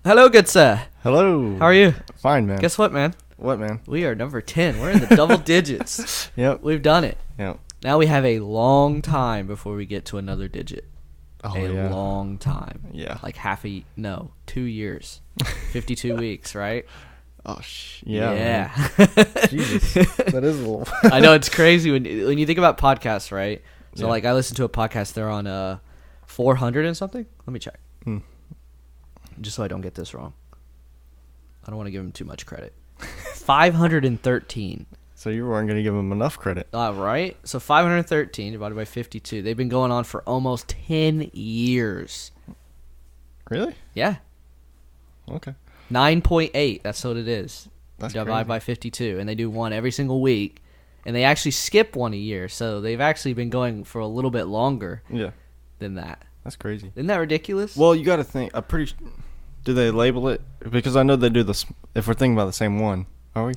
Hello, good sir. Hello. How are you? Fine, man. Guess what, man? What, man? We are number 10. We're in the double digits. Yep. We've done it. Yep. Now we have a long time before we get to another digit. Oh, a long time. Yeah. Like 2 years. 52 weeks, right? Oh, yeah. Yeah. Jesus. That is a little... I know, it's crazy when you think about podcasts, right? So, Yeah. like, I listen to a podcast. They're on 400 and something. Let me check. Just so I don't get this wrong. I don't want to give them too much credit. 513. So you weren't going to give them enough credit. Right? So 513 divided by 52. They've been going on for almost 10 years. Really? Yeah. Okay. 9.8. That's what it is. That's Divide crazy. by 52. And they do one every single week. And they actually skip one a year. So they've actually been going for a little bit longer Yeah. than that. That's crazy. Isn't that ridiculous? Well, you got to think. I'm pretty... Do they label it? Because I know they do this... If we're thinking about the same one. Are we?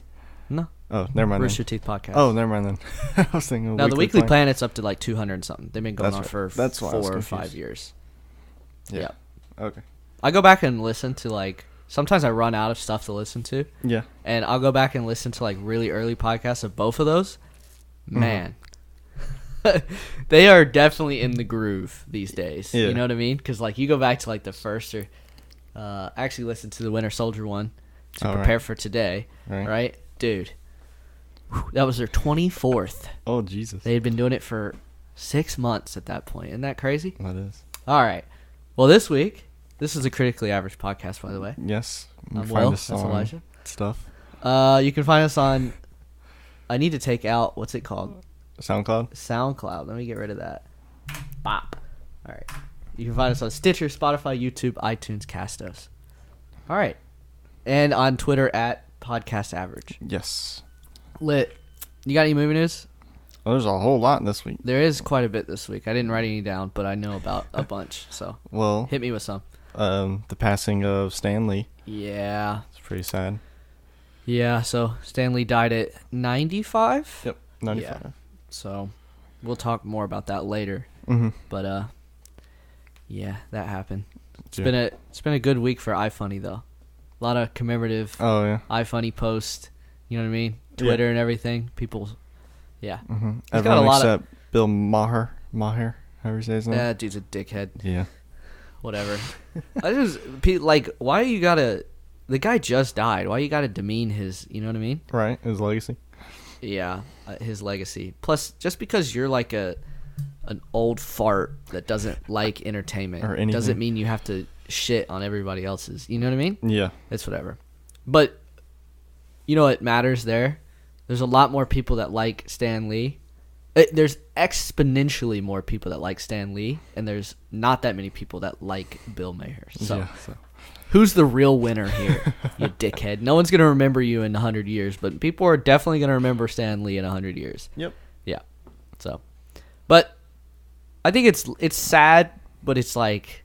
No. Oh, never mind Rooster then. Teeth podcast. Oh, never mind then. I was thinking Now, the Weekly Planet's up to like 200 and something. They've been going That's on right. for That's why I was 4 or confused. 5 years. Yeah. Yep. Okay. I go back and listen to, like... Sometimes I run out of stuff to listen to. Yeah. And I'll go back and listen to, like, really early podcasts of both of those. Man. They are definitely in the groove these days. Yeah. You know what I mean? Because, like, you go back to, like, the first or... actually listen to the Winter Soldier one to All prepare right. for today. Right. Right? Dude. That was their 24th. Oh, Jesus. They had been doing it for 6 months at that point. Isn't that crazy? That is. All right. Well, this week... This is a Critically Average podcast, by the way. Yes. You I'm find Will. us That's on Elijah. Stuff. You can find us on... I need to take out... What's it called? SoundCloud. SoundCloud. Let me get rid of that. Bop. All right. You can find us on Stitcher, Spotify, YouTube, iTunes, Castos. All right. And on Twitter at Podcast Average. Yes. Lit. You got any movie news? Well, there's a whole lot this week. There is quite a bit this week. I didn't write any down, but I know about a bunch. So Well, hit me with some. the passing of Stan Lee. Yeah. It's pretty sad. Yeah. So Stan Lee died at 95. Yep. 95. Yeah. So we'll talk more about that later. Mm-hmm. But yeah, that happened. It's Yeah. been a good week for iFunny though. A lot of commemorative Oh, yeah. iFunny posts. You know what I mean? Yeah. Twitter and everything. People. Yeah. Mm-hmm. got Everyone a lot except Bill Maher, however you say his name. That dude's a dickhead. Yeah. Whatever. I just like, why you gotta? The guy just died. Why you gotta demean his? You know what I mean? Right. His legacy. Yeah, his legacy. Plus, just because you're like an old fart that doesn't like entertainment Or anything. doesn't mean you have to shit on everybody else's. You know what I mean? Yeah. It's whatever. But you know what matters there? There's a lot more people that like Stan Lee. There's exponentially more people that like Stan Lee, and there's not that many people that like Bill Maher. So, Yeah. who's the real winner here, you dickhead? No one's going to remember you in 100 years, but people are definitely going to remember Stan Lee in 100 years. Yep. Yeah. So, but I think it's sad, but it's like,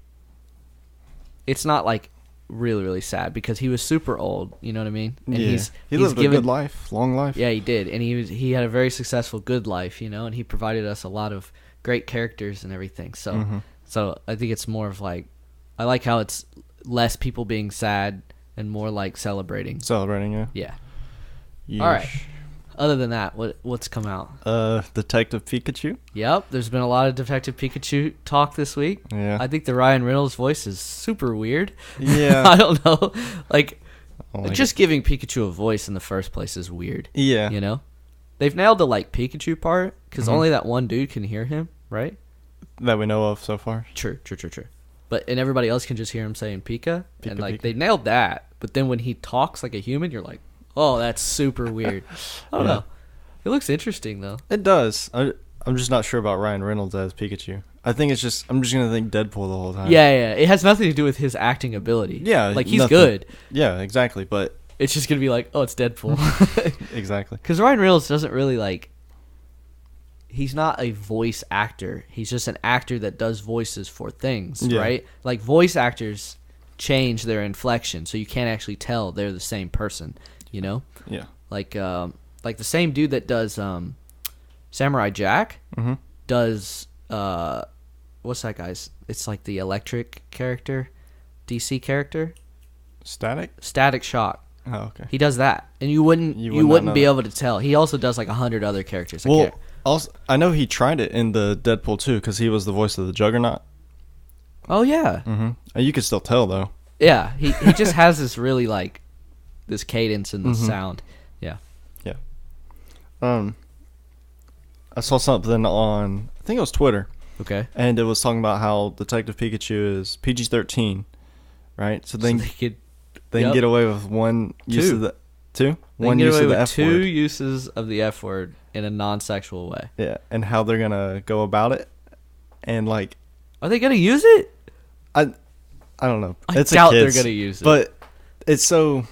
it's not like really, really sad because he was super old. You know what I mean? And Yeah. He lived a good life, long life. Yeah, he did, and he had a very successful, good life. You know, and he provided us a lot of great characters and everything. So, Mm-hmm. so I think it's more of like, I like how it's less people being sad and more like celebrating. Celebrating, yeah. Yeah. Yeesh. All right. Other than that, what's come out? Detective Pikachu. Yep, there's been a lot of Detective Pikachu talk this week. Yeah. I think the Ryan Reynolds voice is super weird. Yeah. I don't know. Like, Oh, like just giving Pikachu a voice in the first place is weird. Yeah. You know? They've nailed the, like, Pikachu part, because Mhm. only that one dude can hear him, right? That we know of so far. True. But, and everybody else can just hear him saying Pika, and, Pika, like, Pika. they nailed that. But then when he talks like a human, you're like, oh, that's super weird. I don't Yeah. know. It looks interesting, though. It does. I'm just not sure about Ryan Reynolds as Pikachu. I think it's just I'm just gonna think Deadpool the whole time. Yeah. It has nothing to do with his acting ability. Yeah, Like, he's nothing. good. Yeah, exactly. But It's just going to be like, oh, it's Deadpool. exactly. Because Ryan Reynolds doesn't really, like... He's not a voice actor. He's just an actor that does voices for things, Yeah. right? Like, voice actors change their inflection, so you can't actually tell they're the same person, you know? Yeah. Like the same dude that does Samurai Jack Mm-hmm. does what's that guy's? It's like the electric character, DC character. Static Shock. Oh, okay. He does that, and you wouldn't know be that. able to tell. He also does like 100 other characters. Well, also, I know he tried it in the Deadpool 2 because he was the voice of the Juggernaut. Oh yeah. Mm-hmm. You could still tell though. Yeah, he just has this really like this cadence in the sound. Yeah. Yeah. I saw something on, I think it was Twitter. Okay. And it was talking about how Detective Pikachu is PG-13, right? So they can get away with one use of the one use of the F word. 2 uses of the F word in a non-sexual way. Yeah, and how they're gonna go about it, and like, are they gonna use it? I don't know. I doubt they're gonna use it. But it's so,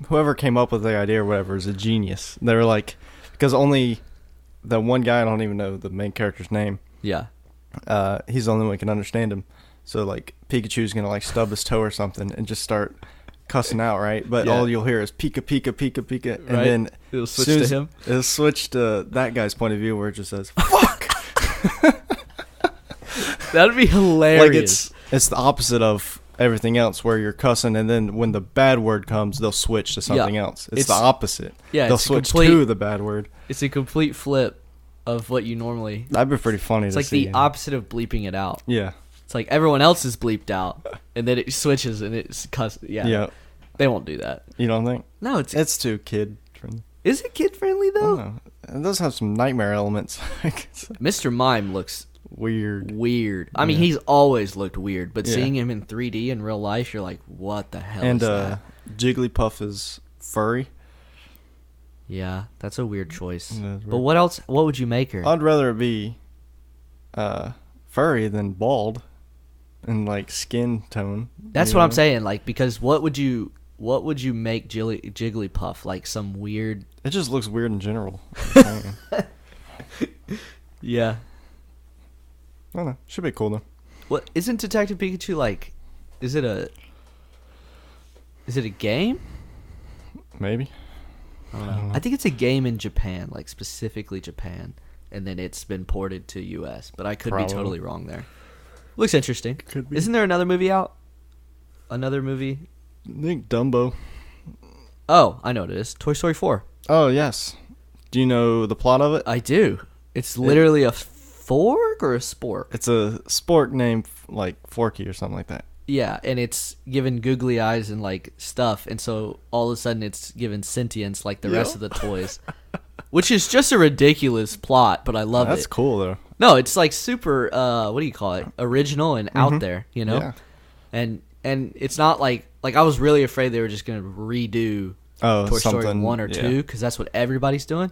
whoever came up with the idea or whatever is a genius. They were like, because only the one guy, I don't even know the main character's name. Yeah. He's the only one who can understand him. So like Pikachu's gonna like stub his toe or something and just start cussing out, right? But all you'll hear is Pika Pika Pika Pika, and then it'll switch to him. It'll switch to that guy's point of view where it just says "fuck." That'd be hilarious. Like it's the opposite of everything else where you're cussing, and then when the bad word comes, they'll switch to something else. It's the opposite. Yeah, they'll switch to the bad word. It's a complete flip of what you normally. That'd be pretty funny. It's to like see, the opposite of bleeping it out. Yeah. It's like everyone else is bleeped out, and then it switches and it's cuss. Yeah. Yeah. They won't do that. You don't think? No, it's too kid friendly. Is it kid friendly though? I don't know. It does have some nightmare elements. Mr. Mime looks weird. I mean, he's always looked weird, but seeing him in 3D in real life, you're like, what the hell is that? And Jigglypuff is furry. Yeah, that's a weird choice. Weird. But what else? What would you make her? I'd rather it be furry than bald and like skin tone. That's what I'm saying. Like, because what would you make Jigglypuff? Like some weird. It just looks weird in general. Yeah. I don't know. Should be cool though. What isn't Detective Pikachu like? Is it a game? Maybe. I don't know. I think it's a game in Japan, like specifically Japan, and then it's been ported to US. But I could be totally wrong there. Looks interesting. Could be. Isn't there another movie out? Another movie? I think Dumbo. Oh, I know what it is. Toy Story 4. Oh yes. Do you know the plot of it? I do. It's literally a fork or a spork. It's a spork named like Forky or something like that. Yeah, and it's given googly eyes and like stuff, and so all of a sudden it's given sentience like the rest of the toys, which is just a ridiculous plot, but I love it. That's cool though. No, it's like super. What do you call it? Original and out there, you know. Yeah. And it's not like I was really afraid they were just gonna redo Toy Story 1 or 2 because that's what everybody's doing.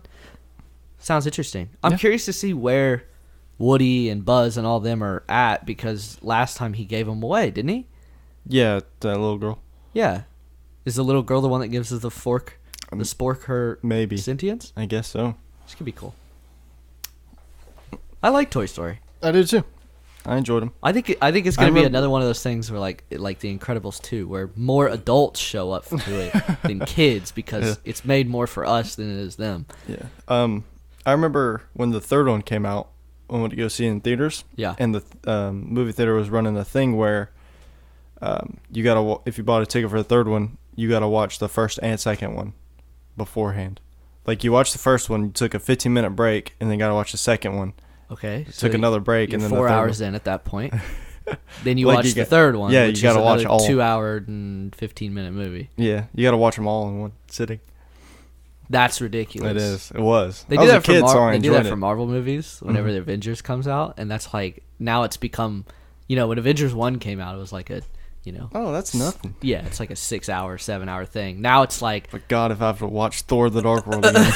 Sounds interesting. I'm curious to see where Woody and Buzz and all of them are at because last time he gave them away, didn't he? Yeah, that little girl. Yeah. Is the little girl the one that gives us the spork her maybe sentience? I guess so. This could be cool. I like Toy Story. I do too. I enjoyed them. I think it's gonna be another one of those things where like The Incredibles 2, where more adults show up to it than kids because it's made more for us than it is them. Yeah. I remember when the third one came out, I went to go see it in theaters. Yeah. And the movie theater was running a thing where you gotta if you bought a ticket for the third one, you gotta watch the first and second one beforehand. Like you watch the first one, you took a 15-minute break, and then gotta watch the second one. Okay. Took another break, and then 4 the third hours one. in at that point. Then you Like watch you the got- third one. yeah, which you gotta is watch another all. 2 hour and 15-minute movie. Yeah, you gotta watch them all in one sitting. That's ridiculous. It is. It was. They I do was that a kid, so I They do enjoyed that for it. Marvel movies whenever the Avengers comes out, and that's like now it's become, when Avengers 1 came out, it was like a, Oh, that's nothing. yeah, it's like a 6 hour, 7 hour thing. Now it's like, But God, if I have to watch Thor: The Dark World again.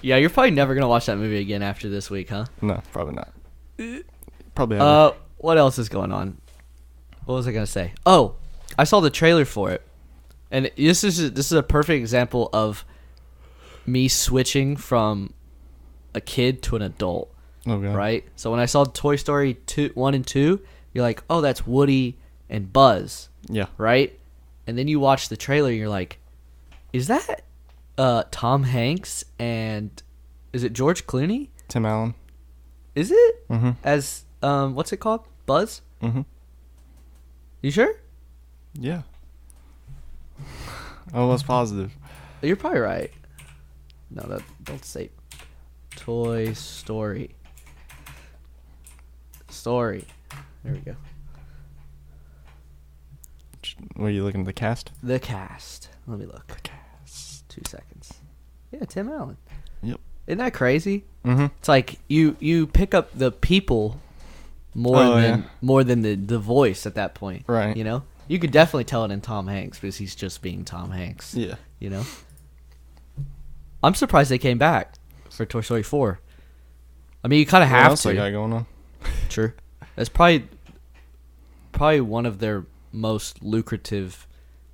yeah, you're probably never gonna watch that movie again after this week, huh? No, probably not. Probably. Ever. What else is going on? What was I gonna say? Oh, I saw the trailer for it, and this is a perfect example of me switching from a kid to an adult. Oh, God. Right? So when I saw Toy Story 1 and 2, you're like, oh, that's Woody and Buzz, Yeah. right? And then you watch the trailer, and you're like, is that Tom Hanks and is it George Clooney? Tim Allen. Is it? Mm-hmm. As what's it called? Buzz? Mm-hmm. You sure? Yeah. Almost positive. You're probably right. No, don't say Toy Story. Story. There we go. What are you looking at, the cast? The cast. Let me look. The cast. 2 seconds. Yeah, Tim Allen. Yep. Isn't that crazy? Mm-hmm. It's like you pick up the people more than the voice at that point. Right. You know? You could definitely tell it in Tom Hanks because he's just being Tom Hanks. Yeah. You know? I'm surprised they came back for Toy Story 4. I mean, you kind of have else to. they got going on? True. That's probably one of their most lucrative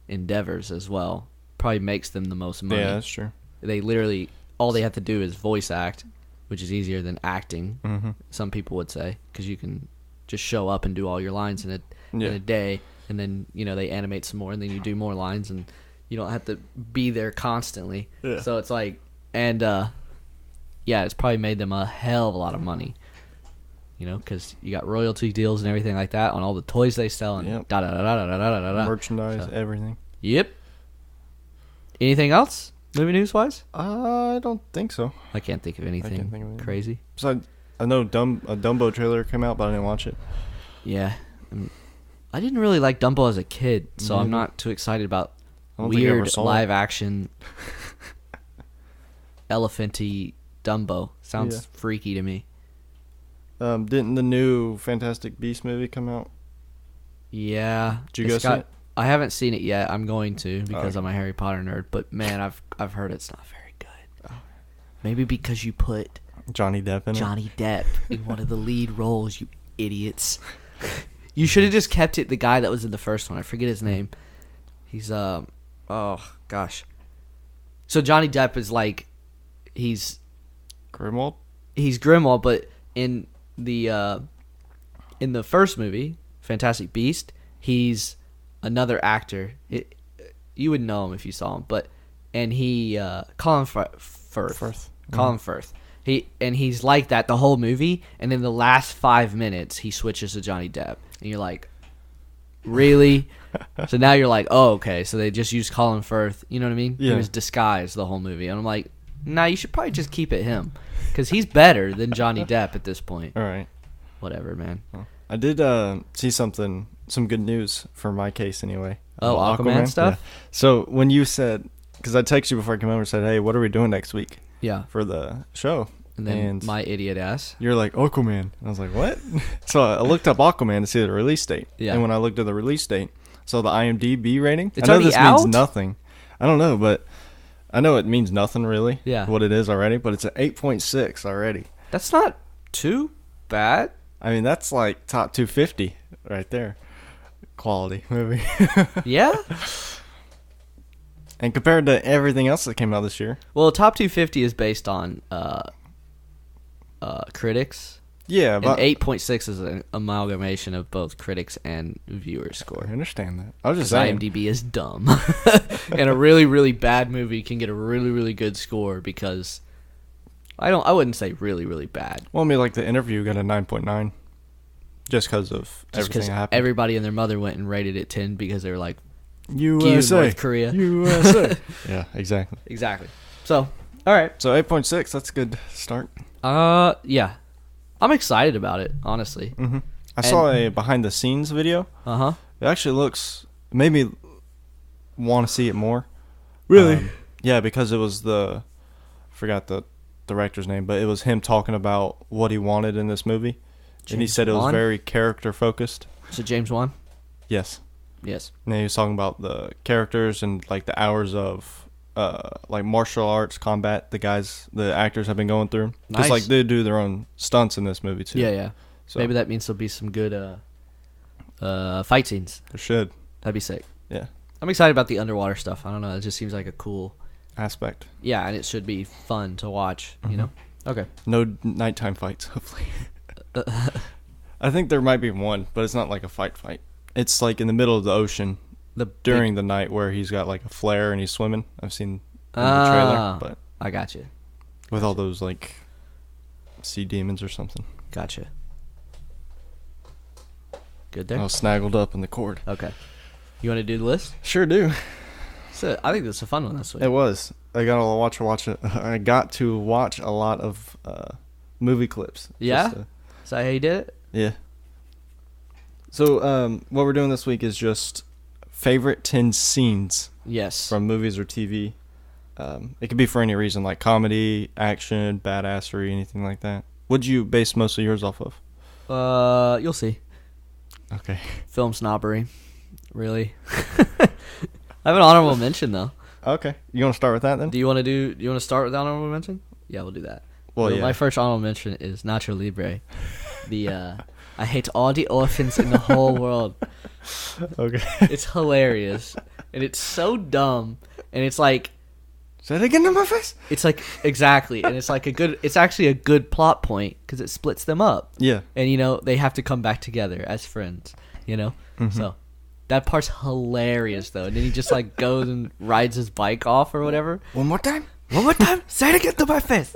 endeavors as well. Probably makes them the most money. Yeah, that's true. They literally, all they have to do is voice act, which is easier than acting, some people would say, because you can just show up and do all your lines in a day, and then, you know, they animate some more, and then you do more lines, and you don't have to be there constantly. Yeah. So it's like, and yeah, it's probably made them a hell of a lot of money. You know, because you got royalty deals and everything like that on all the toys they sell and da da da da da da da da. Merchandise, everything. Yep. Anything else, movie news wise? I don't think so. I can't think of anything crazy. So I know a Dumbo trailer came out, but I didn't watch it. Yeah, I didn't really like Dumbo as a kid, so I'm not too excited about weird live action elephanty Dumbo. Sounds freaky to me. Didn't the new Fantastic Beast movie come out? Yeah. Did you go see it? I haven't seen it yet. I'm going to because I'm a Harry Potter nerd. But man, I've heard it's not very good. Maybe because you put Johnny Depp in Johnny Depp in one of the lead roles, you idiots. You should have just kept it the guy that was in the first one. I forget his name. He's oh gosh. So Johnny Depp is like he's Grimwald? He's Grimwald, but in the first movie, Fantastic Beast, he's another actor. You would know him if you saw him, Colin Firth. Colin Firth. He's like that the whole movie, and in the last 5 minutes he switches to Johnny Depp, and you're like, really? So now you're like, oh, okay. So they just used Colin Firth. You know what I mean? Yeah. He was disguised the whole movie, and I'm like, nah, you should probably just keep it him, because he's better than Johnny Depp at this point. All right. Whatever, man. I did see some good news for my case anyway. Oh, Aquaman stuff? Yeah. So when you said, because I texted you before I came over and said, hey, what are we doing next week? Yeah. For the show. And then my idiot ass. You're like, Aquaman. And I was like, what? So I looked up Aquaman to see the release date. Yeah. And when I looked at the release date, so the IMDb rating. It's I know already this out? means nothing. I don't know, but I know it means nothing really. Yeah. What it is already, but it's an 8.6 already. That's not too bad. I mean, that's like top 250 right there. Quality movie. Yeah? And compared to everything else that came out this year. Well, top 250 is based on critics. Yeah, but and 8.6 is an amalgamation of both critics and viewer score. I understand that. I was just saying. IMDb is dumb. And a really, really bad movie can get a really, really good score because I wouldn't say really, really bad. Well, I mean, like the interview got a 9.9 just because of everything that happened. Everybody and their mother went and rated it 10 because they were like, USA, North Korea. USA. Yeah, exactly. Exactly. So, all right. So 8.6, that's a good start. Yeah. I'm excited about it, honestly. Mm-hmm. I saw a behind the scenes video. Uh-huh. It actually made me want to see it more. Really? Yeah, because it was I forgot the director's name, but it was him talking about what he wanted in this movie. And he said it was very character focused. So James Wan? Yes. Yes. And he was talking about the characters and like the hours of like martial arts combat the actors have been going through. Because Nice. like they do their own stunts in this movie too. Yeah. So maybe that means there'll be some good fight scenes. there should. That'd be sick. Yeah. I'm excited about the underwater stuff. I don't know. It just seems like a cool Aspect. Yeah, and it should be fun to watch, you know? Okay. No nighttime fights, hopefully. I think there might be one, but it's not like a fight. It's like in the middle of the ocean during the night where he's got like a flare and he's swimming. I've seen in the trailer, but I got you. With all those like sea demons or something. Gotcha. Good there? I was snaggled up in the cord. Okay. You want to do the list? Sure do. So I think this is a fun one this week. It was. I got to watch it. I got to watch a lot of movie clips. Yeah? Is that how you did it? Yeah. So what we're doing this week is just favorite 10 scenes Yes. from movies or TV. It could be for any reason, like comedy, action, badassery, anything like that. What'd you base most of yours off of? You'll see. Okay. Film snobbery. Really. I have an honorable mention though. Okay. You want to start with that then? Do you want to start with the honorable mention? Yeah, we'll do that. Well, yeah. My first honorable mention is Nacho Libre. The I hate all the orphans in the whole world. Okay. It's hilarious. And it's so dumb. And it's like, say it again to my face. it's like, exactly. And it's like it's actually a good plot point because it splits them up. Yeah. And, they have to come back together as friends, Mm-hmm. So that part's hilarious, though. And then he just, like, goes and rides his bike off or whatever. One more time. Say it again to my face.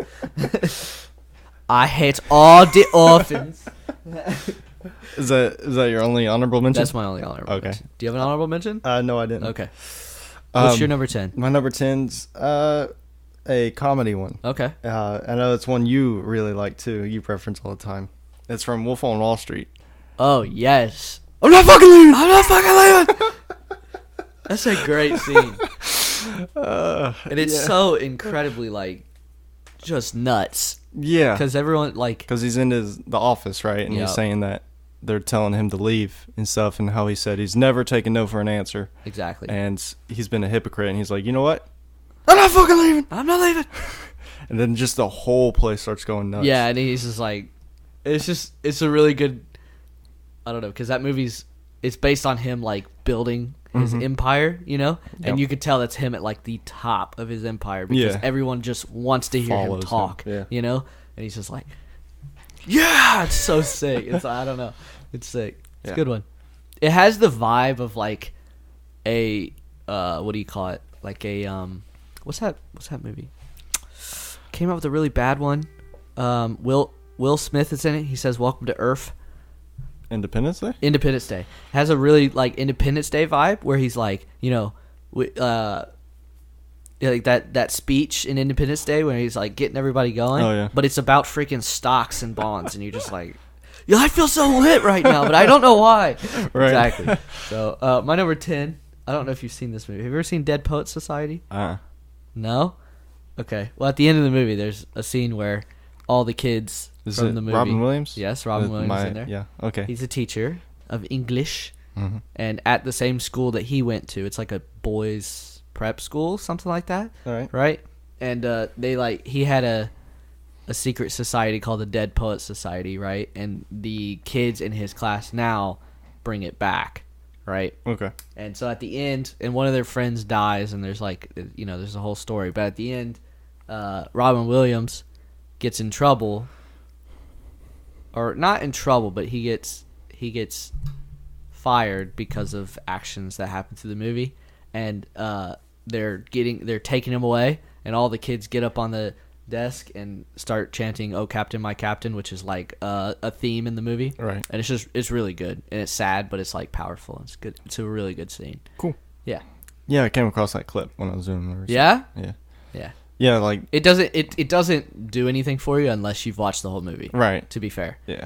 I hate all the orphans. Is that your only honorable mention? That's my only honorable mention. Do you have an honorable mention? No, I didn't. Okay. What's your number 10? My number 10's a comedy one. Okay. I know it's one you really like too. You preference all the time. It's from Wolf on Wall Street. Oh, yes. I'm not fucking leaving. That's a great scene. And it's so incredibly, like, just nuts. Yeah. Because everyone, like... Because he's in the office, right? And he's saying that they're telling him to leave and stuff, and how he said he's never taken no for an answer. Exactly. And he's been a hypocrite, and he's like, you know what? I'm not fucking leaving. I'm not leaving. And then just the whole place starts going nuts. Yeah, and he's just like... It's a really good... I don't know, because that it's based on him, like, building his empire, And you could tell that's him at, like, the top of his empire because everyone just wants to hear him talk, And he's just like, yeah, it's so sick. I don't know. It's sick. It's a good one. It has the vibe of, like, a, what do you call it? Like a, what's that movie? Came out with a really bad one. Will Smith is in it. He says, "Welcome to Earth." Independence Day? Independence Day. Has a really, like, Independence Day vibe where he's like, like that speech in Independence Day where he's, like, getting everybody going. Oh, yeah. But it's about freaking stocks and bonds, and you're just like, yeah, I feel so lit right now, but I don't know why. Right. Exactly. So, my number 10, I don't know if you've seen this movie. Have you ever seen Dead Poets Society? No? Okay. Well, at the end of the movie, there's a scene where all the kids from the movie... Robin Williams? Yes, Robin Williams is in there. Yeah, okay. He's a teacher of English, and at the same school that he went to. It's like a boys' prep school, something like that. All right. Right? And he had a secret society called the Dead Poets Society, right? And the kids in his class now bring it back, right? Okay. And so at the end, and one of their friends dies, and there's there's a whole story. But at the end, Robin Williams gets in trouble, or not in trouble, but he gets fired because of actions that happen through the movie, and they're taking him away, and all the kids get up on the desk and start chanting "Oh Captain, My Captain," which is like a theme in the movie, right? And it's really good, and it's sad, but it's like powerful. It's good. It's a really good scene. Cool. Yeah. Yeah, I came across that clip when I was doing the Yeah. Yeah. Yeah. Yeah, like it doesn't do anything for you unless you've watched the whole movie. Right. To be fair. Yeah.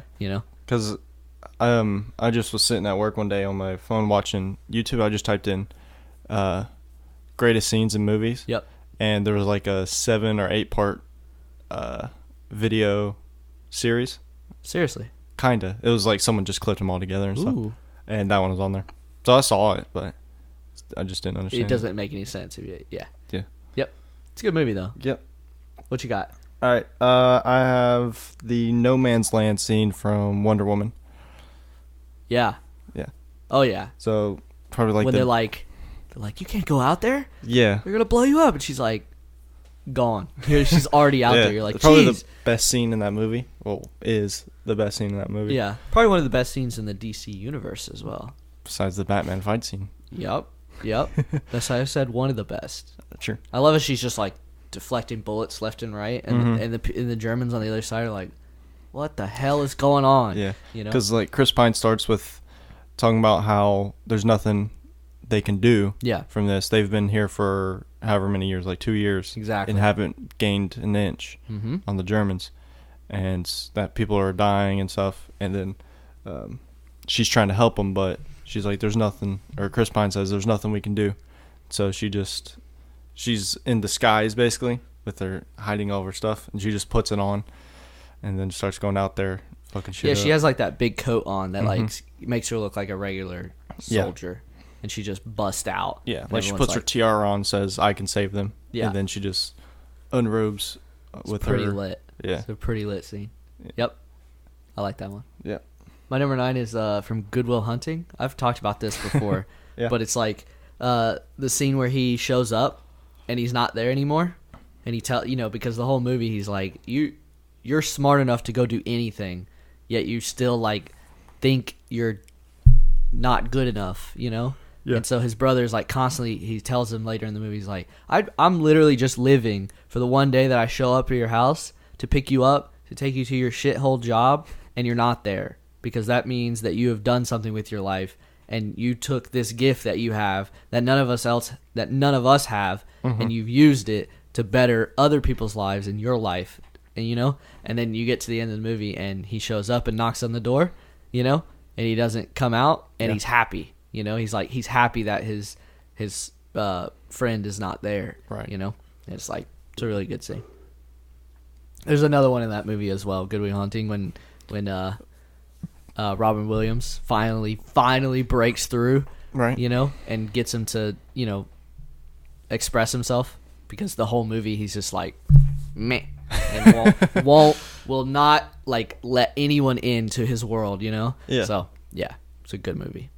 Because I just was sitting at work one day on my phone watching YouTube. I just typed in greatest scenes in movies. Yep. And there was like a 7 or 8 part video series. Seriously. Kinda. It was like someone just clipped them all together and Ooh. stuff. And that one was on there. So I saw it, but I just didn't understand. It doesn't make any sense. Yeah. Yeah. Yep. It's a good movie though. Yep. What you got? All right. I have the No Man's Land scene from Wonder Woman. Yeah. Yeah. Oh yeah. So probably like when they're like, you can't go out there. Yeah. They're gonna blow you up, and she's like, gone. She's already out there. You're like, probably geez. the best scene in that movie. Well, is the best scene in that movie. Yeah. Probably one of the best scenes in the DC universe as well. Besides the Batman fight scene. Yep. That's how I said one of the best. Sure. I love how she's just like deflecting bullets left and right, and and the Germans on the other side are like, what the hell is going on? Yeah. Because like Chris Pine starts with talking about how there's nothing they can do Yeah. from this. They've been here for however many years, like 2 years. Exactly. And haven't gained an inch on the Germans. And that people are dying and stuff. And then she's trying to help them, but she's like, there's nothing, or Chris Pine says, there's nothing we can do. So she's in disguise, basically, with her hiding all of her stuff. And she just puts it on and then starts going out there fucking shit up. She has like that big coat on that like makes her look like a regular soldier. And she just busts out. Yeah, like she puts her tiara on, says, I can save them. Yeah. And then she just unrobes with her. Pretty lit. Yeah. It's a pretty lit scene. Yep. I like that one. Yeah. My number 9 is from Good Will Hunting. I've talked about this before. Yeah. But it's like the scene where he shows up and he's not there anymore. And he because the whole movie he's like, you're smart enough to go do anything, yet you still like think you're not good enough, Yeah. And so his brother's like constantly, he tells him later in the movie, he's like, I'm literally just living for the one day that I show up at your house to pick you up, to take you to your shithole job, and you're not there. Because that means that you have done something with your life, and you took this gift that you have that none of us have, and you've used it to better other people's lives and your life, and and then you get to the end of the movie, and he shows up and knocks on the door, and he doesn't come out, and he's happy. He's happy that his friend is not there. Right. And it's like, it's a really good scene. There's another one in that movie as well, Good Will Hunting, when Robin Williams finally breaks through, right? And gets him to express himself, because the whole movie he's just like meh, and will not like let anyone into his world, Yeah. So yeah, it's a good movie.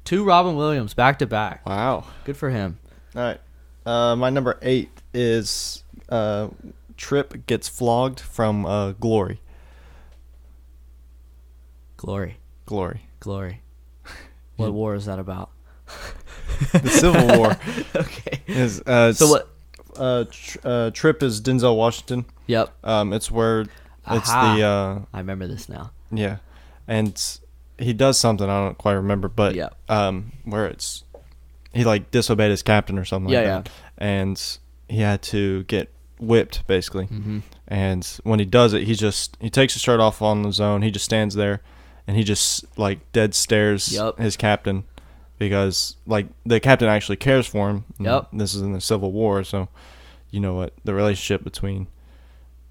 2 Robin Williams back to back. Wow, good for him. All right, my number 8 is Trip gets flogged from Glory. Glory. What war is that about? The Civil War. Okay. So what? Trip is Denzel Washington. Yep. It's where it's I remember this now. Yeah, and he does something I don't quite remember, but where he like disobeyed his captain or something like that, and he had to get whipped basically. And when he does it, he takes his shirt off on his own. He just stands there, and he just like dead stares his captain, because like the captain actually cares for him. This is in the Civil War, so you know what the relationship between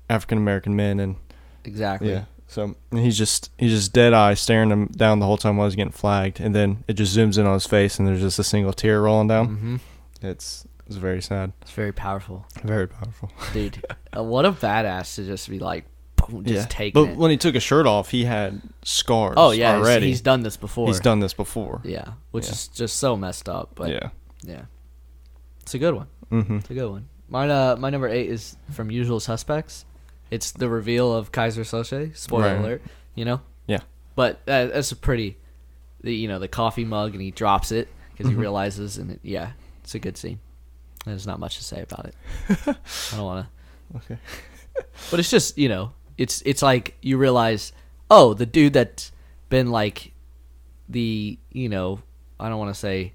African American men and exactly. Yeah. So he's just dead eye staring him down the whole time while he's getting flagged, and then it just zooms in on his face, and there's just a single tear rolling down. It's very sad. It's very powerful. Very powerful, dude. What a badass to just be like, boom, just taking it. But when he took his shirt off, he had scars. Oh yeah, already. He's done this before. Yeah, which is just so messed up. But yeah, it's a good one. It's a good one. My number 8 is from Usual Suspects. It's the reveal of Kaiser Soze. Spoiler alert, Yeah. But that's a pretty, the coffee mug, and he drops it because he realizes, and it's a good scene. There's not much to say about it. I don't want to. Okay. But it's just, it's like you realize, oh, the dude that's been like the, I don't want to say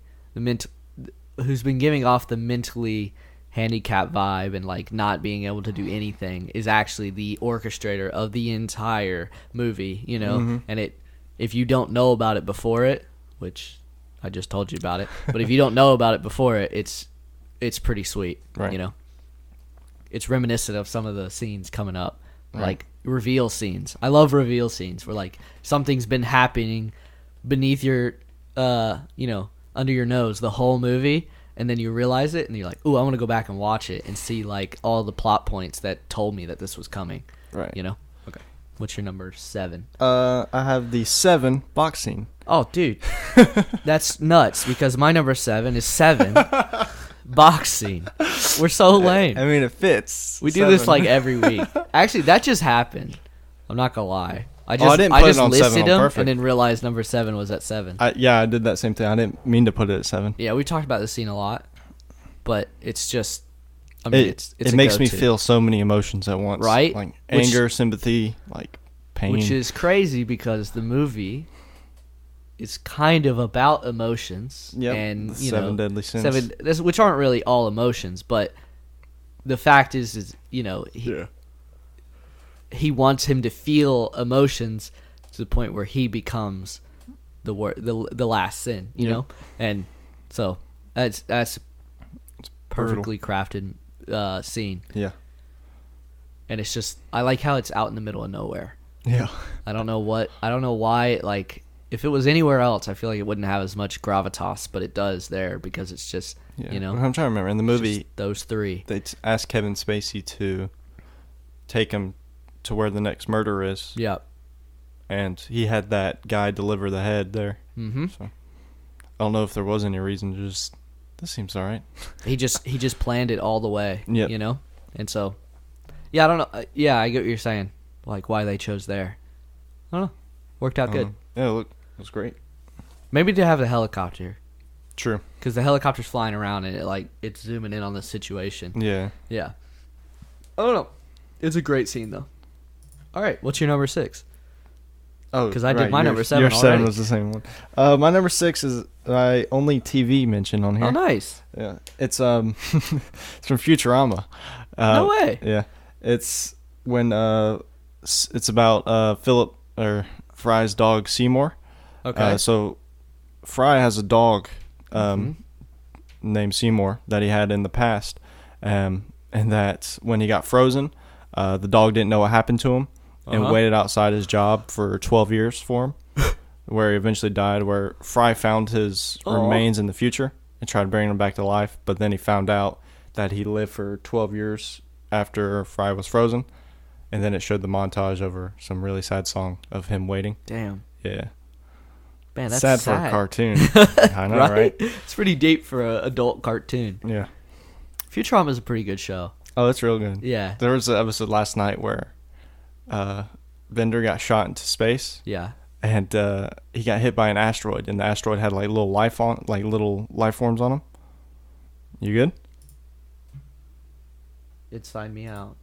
who's been giving off the mentally handicap vibe and like not being able to do anything is actually the orchestrator of the entire movie, and if you don't know about it before it, which I just told you about it, but if you don't know about it before it, it's pretty sweet, right. It's reminiscent of some of the scenes coming up, like reveal scenes. I love reveal scenes where like something's been happening beneath your under your nose the whole movie, and then you realize it, and you're like, ooh, I want to go back and watch it and see like all the plot points that told me that this was coming. Right. Okay. What's your number 7? I have the 7 box scene. Oh, dude. That's nuts, because my number 7 is 7 box scene. We're so lame. I mean, it fits. We do this like every week. Actually, that just happened. I'm not going to lie. I just listed them and then realized number 7 was at 7. I did that same thing. I didn't mean to put it at 7. Yeah, we talked about this scene a lot, but it's just, I mean, it makes me feel so many emotions at once. Right? Like anger, sympathy, like pain. Which is crazy because the movie is kind of about emotions. Yep, And the seven deadly sins. which aren't really all emotions, but the fact is he wants him to feel emotions to the point where he becomes the last sin, you know? And so that's It's perfectly crafted scene. Yeah. And it's just, I like how it's out in the middle of nowhere. Yeah. I don't know why, like, if it was anywhere else, I feel like it wouldn't have as much gravitas, but it does there because it's just, you know. I'm trying to remember. In the movie, those three. they asked Kevin Spacey to take him to where the next murder is. Yeah. And he had that guy deliver the head there. Mm-hmm. So I don't know if there was any reason to just, this seems all right. He just planned it all the way, Yep. you know? And so, yeah, I don't know. Yeah, I get what you're saying. Like, why they chose there. I don't know. Worked out good. Yeah, look, it was great. Maybe to have the helicopter. True. Because the helicopter's flying around and it's zooming in on the situation. Yeah. Yeah. I don't know. It's a great scene, though. All right, what's your number 6? Oh, because I did my number 7 Your already. 7 was the same one. My number 6 is my only TV mention on here. Oh, nice. Yeah, it's it's from Futurama. No way. Yeah, it's when it's about Philip or Fry's dog Seymour. Okay. So Fry has a dog named Seymour that he had in the past, and that when he got frozen, the dog didn't know what happened to him and waited outside his job for 12 years for him, where he eventually died, where Fry found his remains in the future and tried bringing him back to life, but then he found out that he lived for 12 years after Fry was frozen, and then it showed the montage over some really sad song of him waiting. Damn. Yeah. Man, that's sad for a cartoon. I know, right? It's pretty deep for an adult cartoon. Yeah. Futurama is a pretty good show. Oh, that's real good. Yeah. There was an episode last night where Bender got shot into space. Yeah. And he got hit by an asteroid, and the asteroid had like little life forms on him. You good? It signed me out.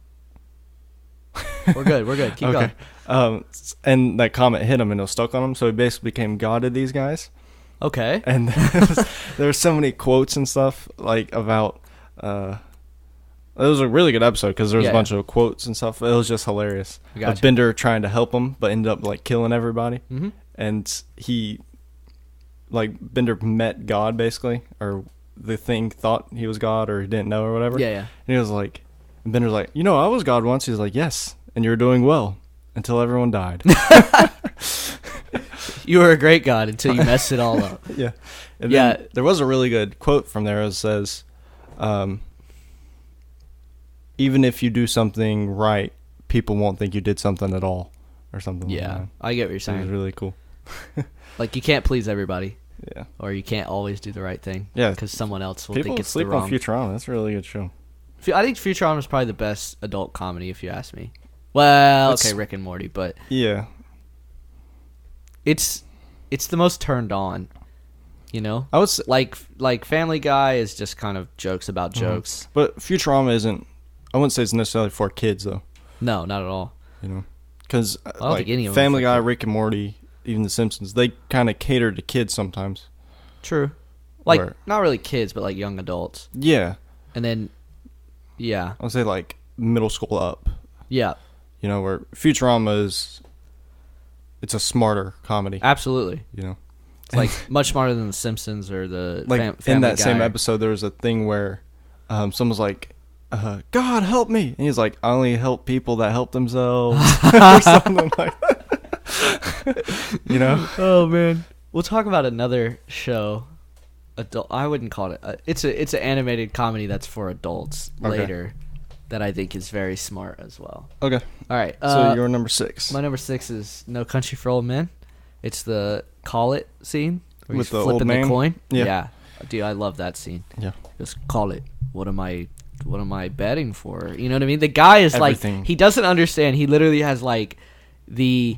We're good. Keep okay. going. And that comet hit him, and it was stuck on him, so he basically became god of these guys. Okay. And there were so many quotes and stuff like about. It was a really good episode because there was a bunch of quotes and stuff. It was just hilarious. Gotcha. Bender trying to help him, but ended up like killing everybody. Mm-hmm. And Bender met God basically, or the thing thought he was God, or he didn't know, or whatever. Yeah. And he was like, Bender's like, I was God once. He's like, yes, and you were doing well until everyone died. You were a great god until you messed it all up. Yeah. And then there was a really good quote from there. It says, even if you do something right, people won't think you did something at all, or something like that. I get what you're saying. It was really cool. Like, you can't please everybody. Yeah. Or you can't always do the right thing. Yeah. Because someone else will people think it's sleep the wrong. on Futurama. That's a really good show. I think Futurama is probably the best adult comedy, if you ask me. Well, okay, Rick and Morty, but yeah, it's the most turned on. You know, I would say, like Family Guy is just kind of jokes about jokes. But Futurama isn't. I wouldn't say it's necessarily for kids though. No, not at all. Because don't think any of them Family Guy, kids. Rick and Morty, even The Simpsons, they kind of cater to kids sometimes. True. Like, not really kids, but like young adults. Yeah. And then, yeah. I would say like middle school up. Yeah. Where Futurama it's a smarter comedy. Absolutely. It's like much smarter than The Simpsons or the Family Guy. In that same episode, there was a thing where someone's like, God help me, and he's like, I only help people that help themselves, or something like that. Oh man, we'll talk about another show. I wouldn't call it. It's an animated comedy that's for adults later, that I think is very smart as well. Okay. All right. So your number 6. My number 6 is No Country for Old Men. It's the call it scene where With he's the flipping old man? the coin. Yeah. Dude, I love that scene. Yeah. Just call it. What am I betting for? You know what I mean? The guy is Everything. like, he doesn't understand. He literally has like the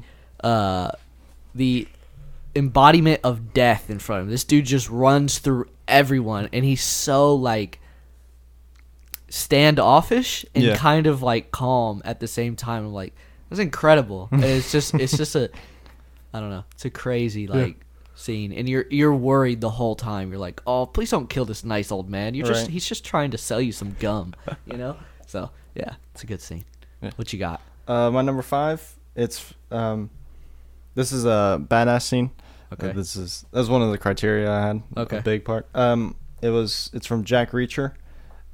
embodiment of death in front of him. This dude just runs through everyone, and he's so like standoffish and kind of like calm at the same time. I'm like, that's incredible. And it's just a, I don't know. It's a crazy scene, and you're worried the whole time. You're like, oh, please don't kill this nice old man. Right. He's just trying to sell you some gum, you know. So yeah, it's a good scene. Yeah. What you got? My number 5. It's this is a badass scene. Okay. That's one of the criteria I had. Okay. A big part. It's from Jack Reacher.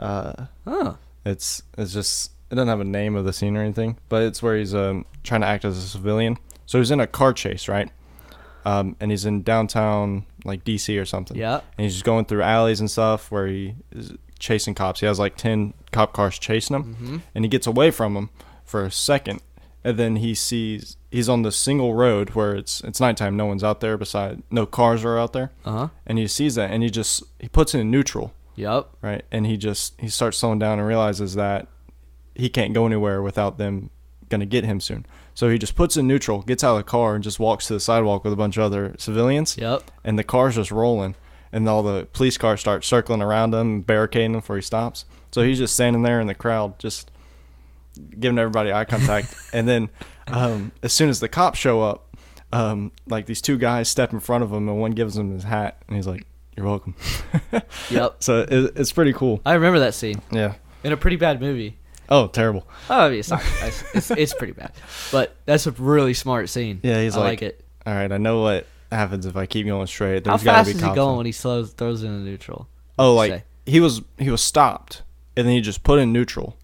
Oh. It's just, it doesn't have a name of the scene or anything, but it's where he's trying to act as a civilian. So he's in a car chase, right? And he's in downtown, like DC or something. Yeah. And he's just going through alleys and stuff where he is chasing cops. He has like 10 cop cars chasing him, Mm-hmm. and he gets away from them for a second, and then he sees he's on the single road where it's nighttime. No one's out there no cars are out there. Uh huh. And he sees that, and he puts it in neutral. Yep. Right, and he starts slowing down and realizes that he can't go anywhere without them gonna get him soon. So he just puts in neutral, gets out of the car, and just walks to the sidewalk with a bunch of other civilians. Yep. And the car's just rolling, and all the police cars start circling around him and barricading him before he stops. So he's just standing there in the crowd, just giving everybody eye contact. And then as soon as the cops show up, like these 2 guys step in front of him, and one gives him his hat, and he's like, "You're welcome." Yep. So it's pretty cool. I remember that scene Yeah. in a pretty bad movie. Oh, terrible. Oh, I mean, it's pretty bad, but that's a really smart scene. Yeah, he's I like, it. All right, I know what happens if I keep going straight. How There's got to fast be is he cops going on. when he throws it in neutral? Oh, What'd like you say? he was stopped, and then he just put in neutral,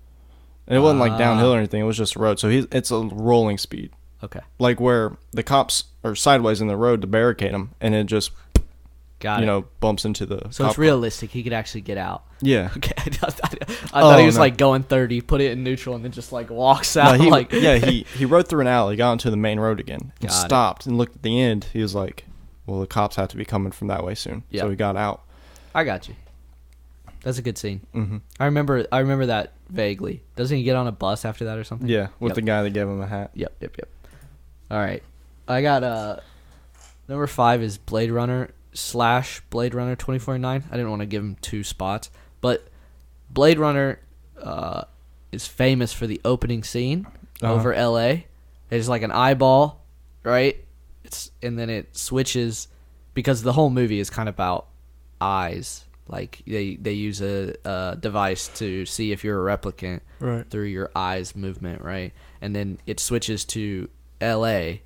and it wasn't like downhill or anything. It was just a road, so it's a rolling speed, Okay, like where the cops are sideways in the road to barricade him, and it just got it. bumps into the. So cop it's realistic. He could actually get out. car. Yeah. Okay, I thought he was no. like going 30, put it in neutral, and then just like walks out. No, like he rode through an alley, got onto the main road again, and Got it. stopped and looked at the end. He was like, "Well, the cops have to be coming from that way soon," Yeah. so he got out. I got you. That's a good scene. Hmm. I remember that vaguely. Doesn't he get on a bus after that or something? Yeah, with Yep. the guy that gave him a hat. Yep. All right, I got number 5 is Blade Runner / Blade Runner 2049. I didn't want to give him 2 spots, but Blade Runner is famous for the opening scene over L.A. It's like an eyeball, right? And then it switches because the whole movie is kind of about eyes. Like they use a device to see if you're a replicant through your eyes movement, right? And then it switches to L.A.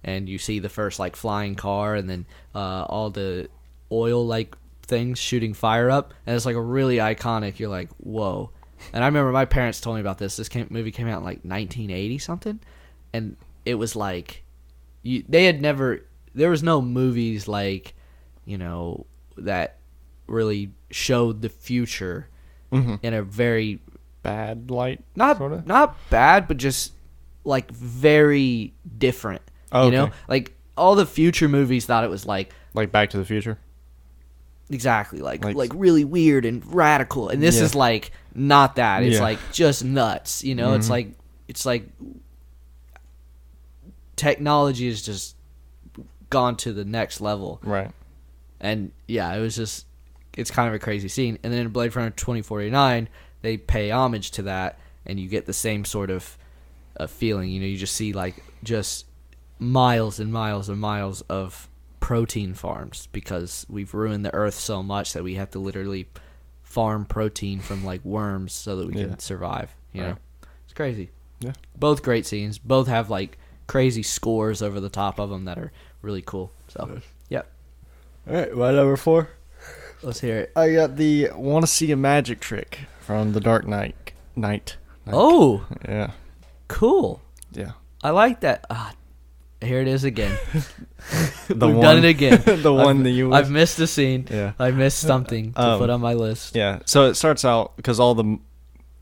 and you see the first like flying car, and then all the oil like things shooting fire up, and it's like a really iconic. You're like, whoa! And I remember my parents told me about this. Movie came out in like 1980 something, and it was like there was no movies like that really showed the future in a very Bad light. not bad, but just like very different. Oh, okay. Like all the future movies thought it was like Back to the Future. exactly like really weird and radical, and this is like not that. It's like just nuts. It's like technology has just gone to the next level. Right. And yeah, it's kind of a crazy scene. And then in Blade Runner 2049, they pay homage to that, and you get the same sort of feeling. You just see like just miles and miles and miles of protein farms because we've ruined the earth so much that we have to literally farm protein from like worms so that we can survive. Right. It's crazy. Yeah. Both great scenes. Both have like crazy scores over the top of them that are really cool. So, yeah. All right, my number 4. Let's hear it. I got the "Want to See a Magic Trick" from The Dark Knight. Oh, Yeah. cool. Yeah. I like that. Here it is again. We've one- done it again. the one that you. I've missed a scene. Yeah. I missed something to put on my list. Yeah. So it starts out because all the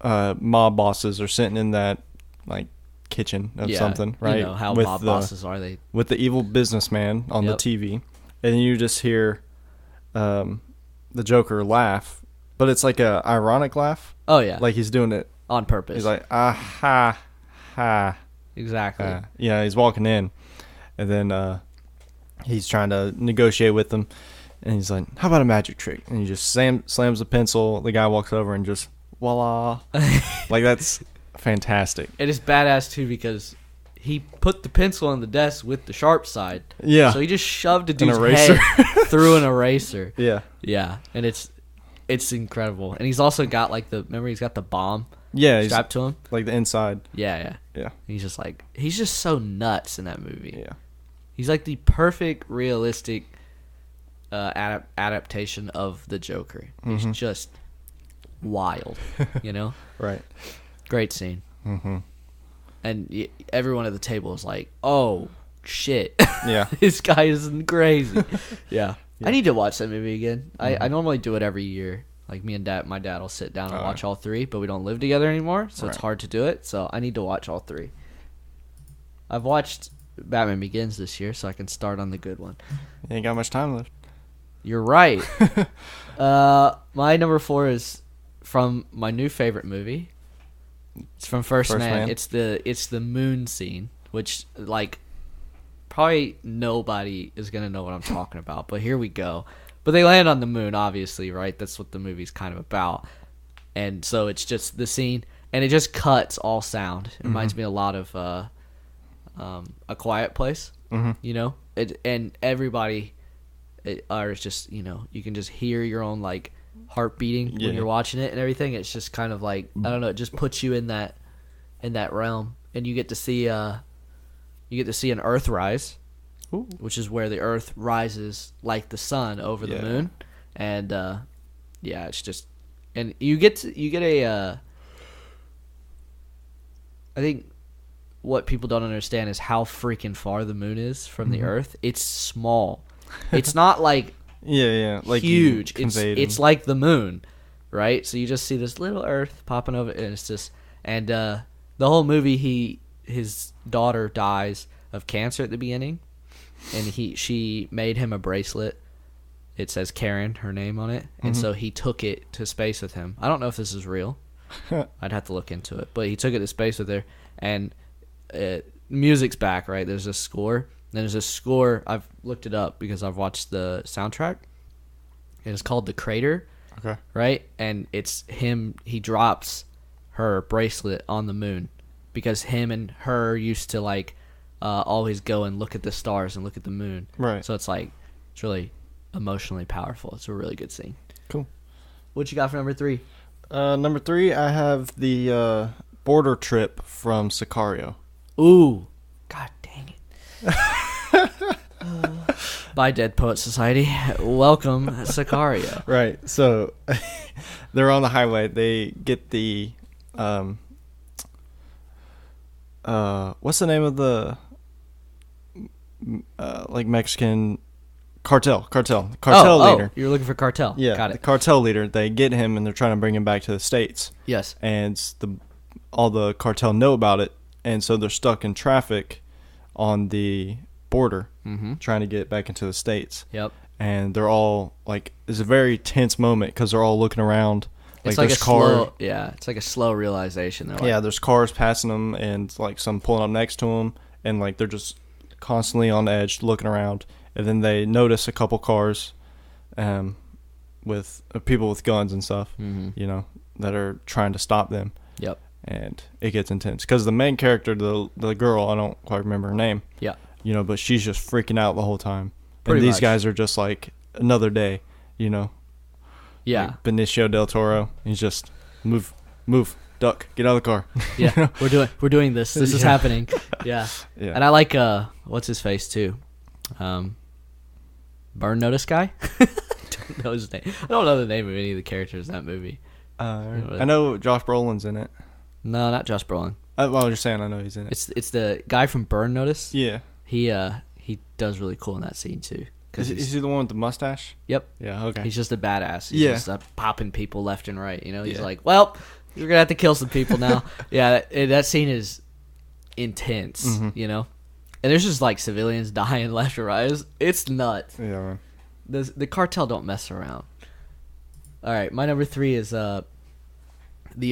mob bosses are sitting in that like kitchen of something, right? You know how with mob bosses are. They with the evil businessman on the TV, and you just hear the Joker laugh, but it's like a ironic laugh. Oh yeah, Like he's doing it on purpose. He's like ha ha. Exactly. Yeah, he's walking in, and then he's trying to negotiate with them, and he's like, "How about a magic trick?" And he just slams the pencil. The guy walks over and just voila, like that's fantastic. It is badass too because he put the pencil on the desk with the sharp side. Yeah. So he just shoved a dude's eraser. head through an eraser. Yeah. Yeah, and it's incredible. And he's also got like he's got the bomb Yeah. strapped to him. Like the inside. Yeah. Yeah. He's just so nuts in that movie. Yeah. He's like the perfect realistic adaptation of the Joker. He's just wild, you know? Right. Great scene. Mm-hmm. And everyone at the table is like, "Oh shit, Yeah. this guy is crazy." Yeah. I need to watch that movie again. I normally do it every year. Like my dad will sit down and watch all three, but we don't live together anymore, so it's hard to do it. So I need to watch all three. I've watched Batman Begins this year, so I can start on the good one. You ain't got much time left. You're right. My number 4 is from my new favorite movie. It's from First Man. It's the moon scene, which like probably nobody is gonna know what I'm talking about. But here we go. But they land on the moon, obviously, right? That's what the movie's kind of about. And so it's just the scene, and it just cuts all sound. It reminds me a lot of A Quiet Place. You know, and everybody are just, you know, you can just hear your own like heart beating when you're watching it and everything. It's just kind of like, I don't know, it just puts you in that realm, and you get to see an Earth rise. Ooh. Which is where the Earth rises like the sun over the moon, and it's just, and you get a. I think what people don't understand is how freaking far the moon is from the Earth. It's small. It's not like like huge. It's like the moon, right? So you just see this little Earth popping over, and it's just, and the whole movie, his daughter dies of cancer at the beginning. And she made him a bracelet. It says Karen, her name on it. And so he took it to space with him. I don't know if this is real. I'd have to look into it. But he took it to space with her. And music's back, right? There's a score. Then there's a score. I've looked it up because I've watched the soundtrack. And it's called The Crater. Okay. Right? And it's him. He drops her bracelet on the moon. Because him and her used to like... always go and look at the stars and look at the moon. Right. So it's like, it's really emotionally powerful. It's a really good scene. Cool. What you got for number 3? Number 3, I have the border trip from Sicario. Ooh. God dang it. Bye, Dead Poet Society. Welcome, Sicario. Right. So they're on the highway. They get the... what's the name of the like Mexican cartel leader? You're looking for cartel. Yeah, got it. The cartel leader. They get him and they're trying to bring him back to the States. Yes. And all the cartel know about it, and so they're stuck in traffic on the border, trying to get back into the States. Yep. And they're all like, it's a very tense moment because they're all looking around. It's like it's like a slow realization. There's cars passing them and like some pulling up next to them, and like they're just constantly on edge looking around. And then they notice a couple cars with people with guns and stuff, you know, that are trying to stop them. Yep. And it gets intense because the main character, the girl, I don't quite remember her name. Yeah. You know, but she's just freaking out the whole time. And these guys are just like another day, you know. Yeah. Like Benicio del Toro. He's just move, duck, get out of the car. Yeah. You know? We're doing this. This is happening. Yeah. And I like what's his face too? Burn Notice guy? Don't know his name. I don't know the name of any of the characters in that movie. I know Josh Brolin's in it. No, not Josh Brolin. Well, I was just saying I know he's in it. It's the guy from Burn Notice. Yeah. He does really cool in that scene too. Is he the one with the mustache? Yep. Yeah, okay. He's just a badass. He's just popping people left and right. You know, he's like, well, you're going to have to kill some people now. That scene is intense, you know? And there's just like civilians dying left and right. It's nuts. Yeah, man. The cartel don't mess around. All right, my number 3 is the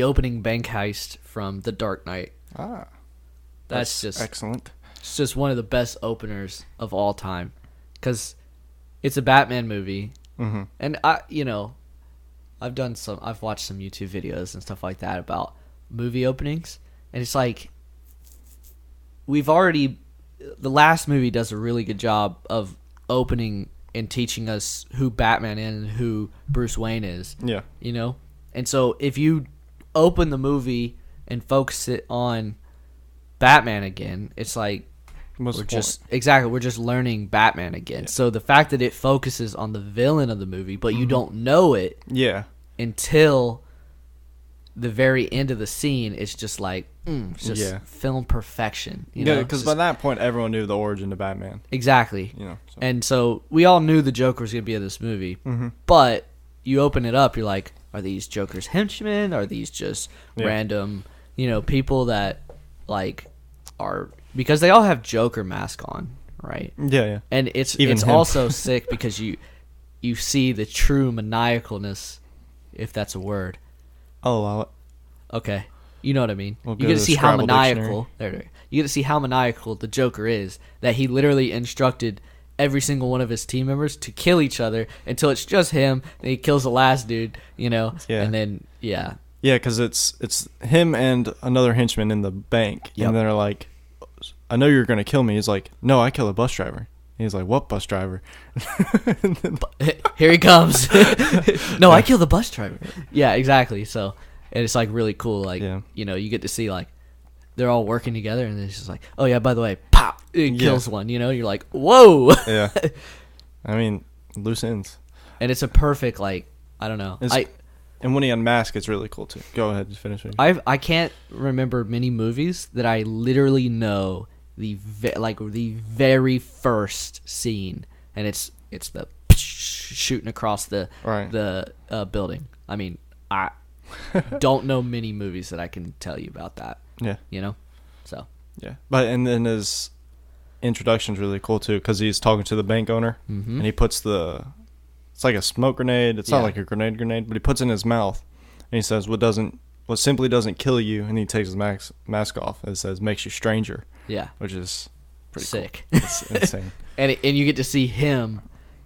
opening bank heist from The Dark Knight. That's just excellent. It's just one of the best openers of all time, because it's a Batman movie, and I've watched some YouTube videos and stuff like that about movie openings, and it's like, the last movie does a really good job of opening and teaching us who Batman is and who Bruce Wayne is. Yeah. You know? And so if you open the movie and focus it on Batman again, it's like we're just learning Batman again. Yeah. So the fact that it focuses on the villain of the movie, but you don't know it until the very end of the scene, it's just like it's just film perfection. Because by that point, everyone knew the origin of Batman. Exactly. And so we all knew the Joker was going to be in this movie, but you open it up, you're like, are these Joker's henchmen? Are these just random, people that like are, because they all have Joker mask on, right? Yeah. And it's also sick because you see the true maniacalness, if that's a word. I'll allow it. Okay. You know what I mean. You get to see how maniacal you get to see how maniacal the Joker is, that he literally instructed every single one of his team members to kill each other until it's just him, and he kills the last dude, and then Yeah, because it's him and another henchman in the bank, and they're like, I know you're going to kill me. He's like, no, I kill a bus driver. And he's like, what bus driver? Here he comes. No, I kill the bus driver. Yeah, exactly. So, and it's like really cool. Like, you get to see like they're all working together, and it's just like, oh yeah, by the way, pop, it kills one. You're like, whoa. Yeah. I mean, loose ends. And it's a perfect, like, I don't know. And when he unmasks, it's really cool too. Go ahead, just finish it. I can't remember many movies that I literally know the very first scene, and it's the shooting across the building. I mean, I don't know many movies that I can tell you about that. Yeah. So. Yeah, and then his introduction's really cool too, because he's talking to the bank owner, and he puts it's like a smoke grenade. It's not like a grenade, but he puts it in his mouth, and he says, "What simply doesn't kill you," and he takes his mask off. It says, "Makes you stranger." Yeah, which is pretty sick. Cool. It's insane. and you get to see him,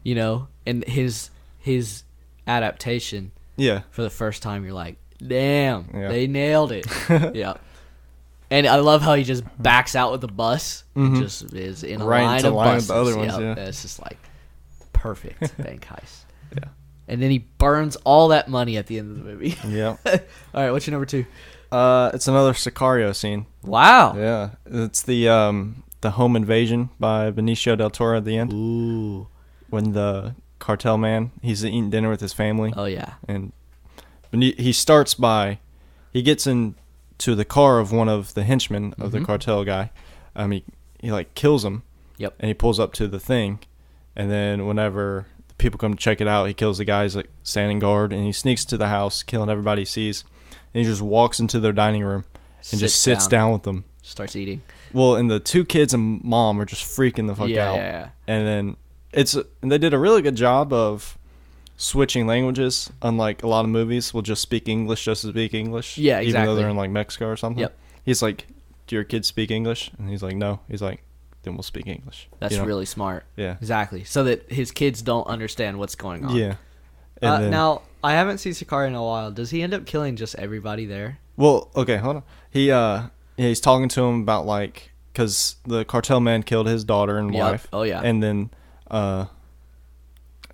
and his adaptation. Yeah. For the first time, you're like, damn, they nailed it. Yeah. And I love how he just backs out with the bus. Just is in a line of buses. With the other ones, And it's just like perfect bank heist. Yeah. And then he burns all that money at the end of the movie. Yeah. All right, what's your number 2? It's another Sicario scene. Wow. Yeah. It's the home invasion by Benicio del Toro at the end. Ooh. When the cartel man, he's eating dinner with his family. Oh, yeah. And he starts by, he gets into the car of one of the henchmen of the cartel guy. He like kills him. Yep. And he pulls up to the thing. And then whenever the people come to check it out, he kills the guys like standing guard, and he sneaks to the house, killing everybody he sees. And he just walks into their dining room and just sits down with them. Starts eating. Well, and the 2 kids and mom are just freaking the fuck out. Yeah. And then and they did a really good job of switching languages. Unlike a lot of movies, will just speak English just to speak English. Yeah, exactly. Even though they're in like Mexico or something. Yep. He's like, "Do your kids speak English?" And he's like, "No." He's like, "Then we'll speak English." That's really smart. Yeah. Exactly. So that his kids don't understand what's going on. Yeah. Now, I haven't seen Sicario in a while. Does he end up killing just everybody there? Well, okay, hold on. He's talking to him about like, because the cartel man killed his daughter and wife. Oh yeah. And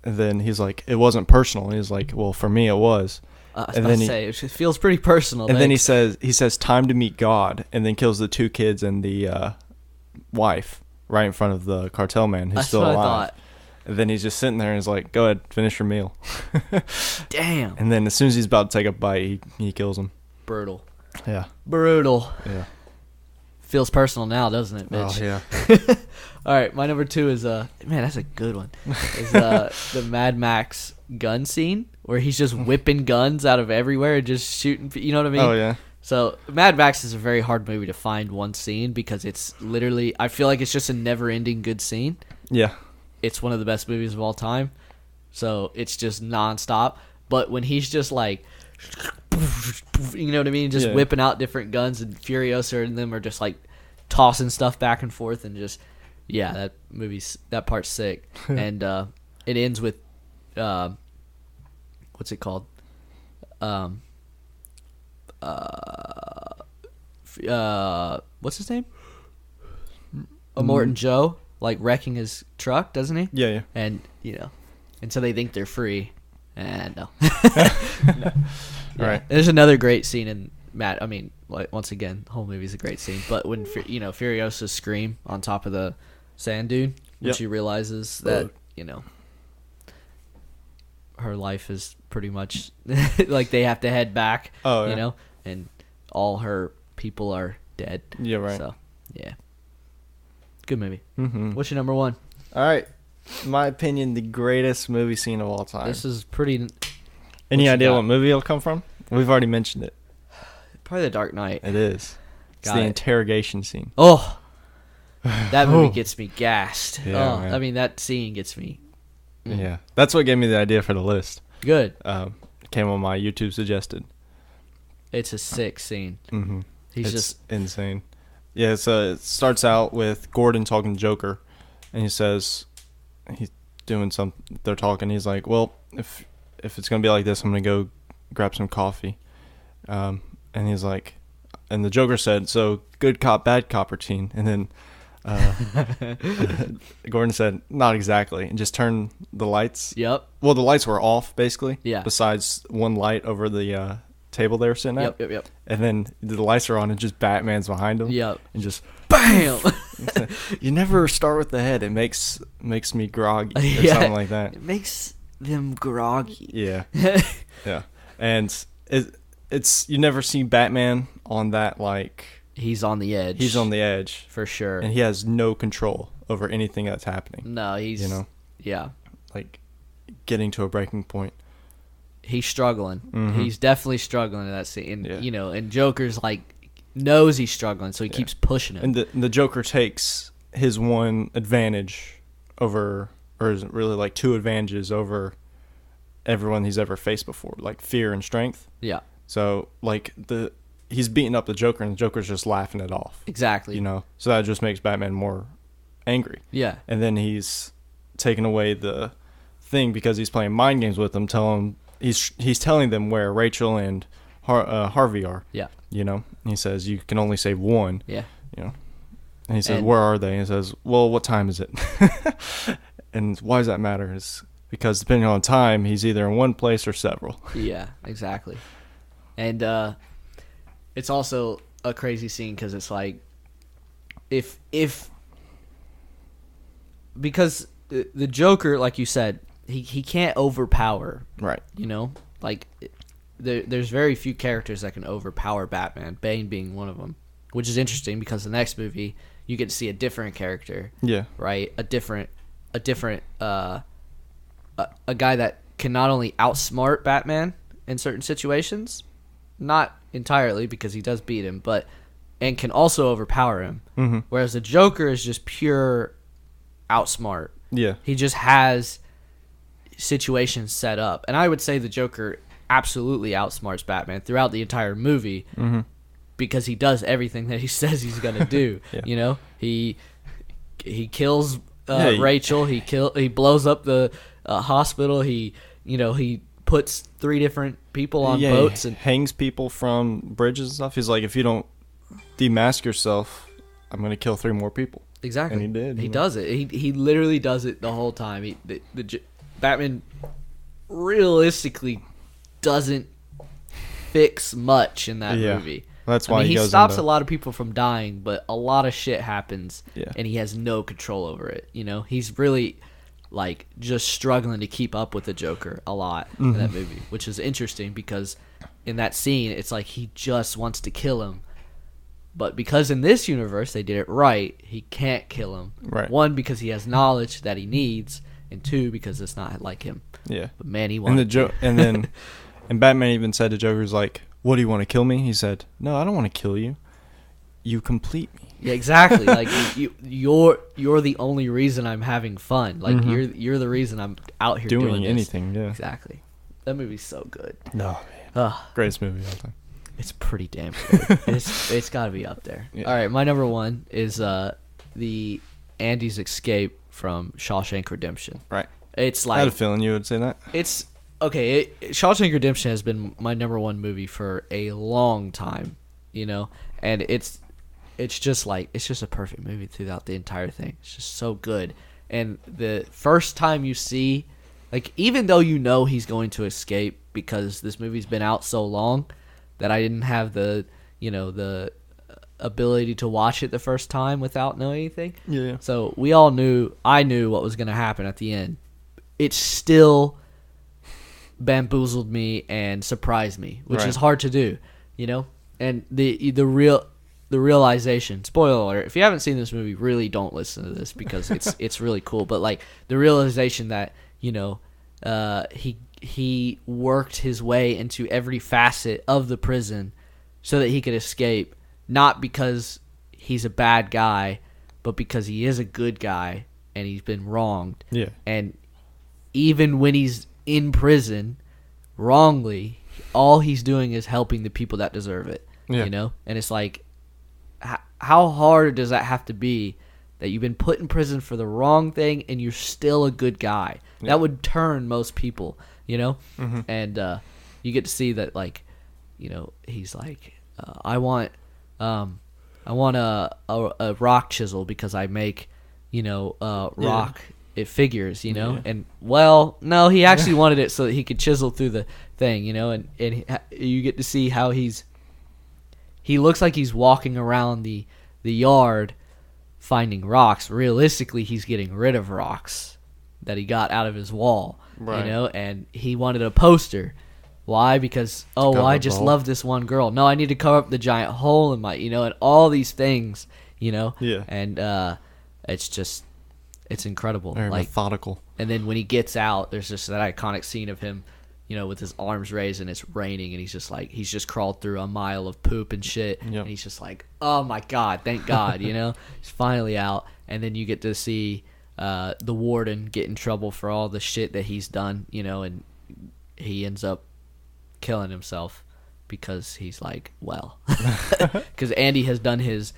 then he's like, it wasn't personal. And he's like, well, for me it was. I was about to say, it feels pretty personal. And then he says, time to meet God, and then kills the 2 kids and the wife right in front of the cartel man who's still alive. I thought. And then he's just sitting there and he's like, go ahead, finish your meal. Damn. And then as soon as he's about to take a bite, he kills him. Brutal. Yeah. Brutal. Yeah. Feels personal now, doesn't it, bitch? Oh, yeah. All right, my number 2 is man, that's a good one. Is the Mad Max gun scene where he's just whipping guns out of everywhere and just shooting. You know what I mean? Oh yeah. So Mad Max is a very hard movie to find one scene because it's literally, I feel like it's just a never-ending good scene. Yeah. It's one of the best movies of all time, so it's just nonstop. But when he's just like, you know what I mean, just whipping out different guns, and Furiosa and them are just like tossing stuff back and forth, and just that part's sick. And it ends with what's it called? What's his name? Morton Joe, like wrecking his truck, doesn't he? Yeah. And and so they think they're free, and no. No. Yeah. Right. There's another great scene in Matt. I mean, like, once again, the whole movie's a great scene. But when Furiosa's scream on top of the sand dune, when she realizes that her life is pretty much like they have to head back. Oh, yeah. And all her people are dead. Yeah, right. So yeah, good movie. Mm-hmm. What's your number one? All right. In my opinion, the greatest movie scene of all time. This is pretty. Any idea what movie it'll come from? We've already mentioned it. Probably The Dark Knight. It is. It's the interrogation scene. Oh, that movie gets me gassed. Yeah, I mean, that scene gets me. Yeah, that's what gave me the idea for the list. Good. It came on my YouTube suggested. It's a sick scene. Mm-hmm. It's just insane. Yeah, so it starts out with Gordon talking to Joker, and he says he's doing something. They're talking. He's like, "Well, if it's gonna be like this, I'm gonna go grab some coffee." And he's like, and the Joker said, "So good cop, bad cop routine." And then Gordon said, "Not exactly," and just turned the lights. Yep. Well, the lights were off basically. Yeah. Besides one light over the table they were sitting at. Yep. And then the lights are on, and just Batman's behind him. Yep. And just bam. You never start with the head. It makes me groggy or something like that. It makes them groggy. Yeah. Yeah. And it's you never see Batman on that, like, he's on the edge. He's on the edge for sure, and he has no control over anything that's happening. No, he's like getting to a breaking point. He's struggling. Mm-hmm. He's definitely struggling in that scene. And, and Joker's like knows he's struggling, so he keeps pushing him. And the Joker takes his one advantage over, or is it really like two advantages over everyone he's ever faced before, like fear and strength. Yeah. So like he's beating up the Joker, and the Joker's just laughing it off. Exactly. So that just makes Batman more angry. Yeah. And then he's taking away the thing because he's playing mind games with them, he's telling them where Rachel and Harvey are. Yeah. He says you can only save one. Yeah. And he says, where are they? And he says, well, what time is it? And why does that matter? Is because depending on time, he's either in one place or several. Yeah, exactly. And it's also a crazy scene because it's like because the Joker, like you said, he can't overpower. Right. Like there's very few characters that can overpower Batman, Bane being one of them, which is interesting because the next movie you get to see a different character. Yeah. Right? A different a guy that can not only outsmart Batman in certain situations, not entirely because he does beat him, and can also overpower him. Mm-hmm. Whereas the Joker is just pure outsmart. Yeah. He just has situations set up. And I would say the Joker absolutely outsmarts Batman throughout the entire movie because he does everything that he says he's going to do. Yeah. He kills Rachel. He blows up the hospital. He puts 3 different people on boats and hangs people from bridges and stuff. He's like, if you don't demask yourself, I'm going to kill 3 more people. Exactly. And he did. He does it. He literally does it the whole time. Batman realistically doesn't fix much in that movie. That's why he stops a lot of people from dying, but a lot of shit happens, and he has no control over it. He's really like just struggling to keep up with the Joker a lot in that movie, which is interesting because in that scene, it's like he just wants to kill him. But because in this universe they did it right, he can't kill him. Right. 1, because he has knowledge that he needs, and 2, because it's not like him. Yeah. But man, he wants and Batman even said to Joker's like, what do you want to kill me? He said, no, I don't want to kill you. You complete me. Yeah, exactly. Like you're the only reason I'm having fun. Like you're the reason I'm out here doing anything. Yeah. Exactly. That movie's so good. No, man. Greatest movie of all time. It's pretty damn good. it's got to be up there. Yeah. All right, my number 1 is the Andy's escape from Shawshank Redemption. Right. It's like I had a feeling you would say that. It's okay. Shawshank Redemption has been my number 1 movie for a long time, and it's it's just a perfect movie throughout the entire thing. It's just so good. And the first time you see, like, even though you know he's going to escape because this movie's been out so long that I didn't have the ability to watch it the first time without knowing anything. Yeah. So I knew what was going to happen at the end. It still bamboozled me and surprised me, which is hard to do, And the realization, spoiler alert, if you haven't seen this movie, really don't listen to this because it's really cool. But like the realization that he worked his way into every facet of the prison so that he could escape, not because he's a bad guy, but because he is a good guy and he's been wronged. Yeah. And even when he's in prison wrongly, all he's doing is helping the people that deserve it. Yeah. And it's like, how hard does that have to be that you've been put in prison for the wrong thing and you're still a good guy? Yeah. That would turn most people, Mm-hmm. And you get to see that, like, he's like, I want a rock chisel because I make, rock it figures, Yeah. And well, no, he actually wanted it so that he could chisel through the thing, and you get to see how he looks like he's walking around the yard finding rocks. Realistically, he's getting rid of rocks that he got out of his wall, right. And he wanted a poster. Why? Because, I just love this one girl. No, I need to cover up the giant hole in my, and all these things, Yeah. And it's incredible. Very like, methodical. And then when he gets out, there's just that iconic scene of him, with his arms raised and it's raining and he's just crawled through a mile of poop and shit. Yep. And he's just like, oh my God, thank God, he's finally out. And then you get to see the warden get in trouble for all the shit that he's done, and he ends up killing himself because he's like, well, because Andy has done his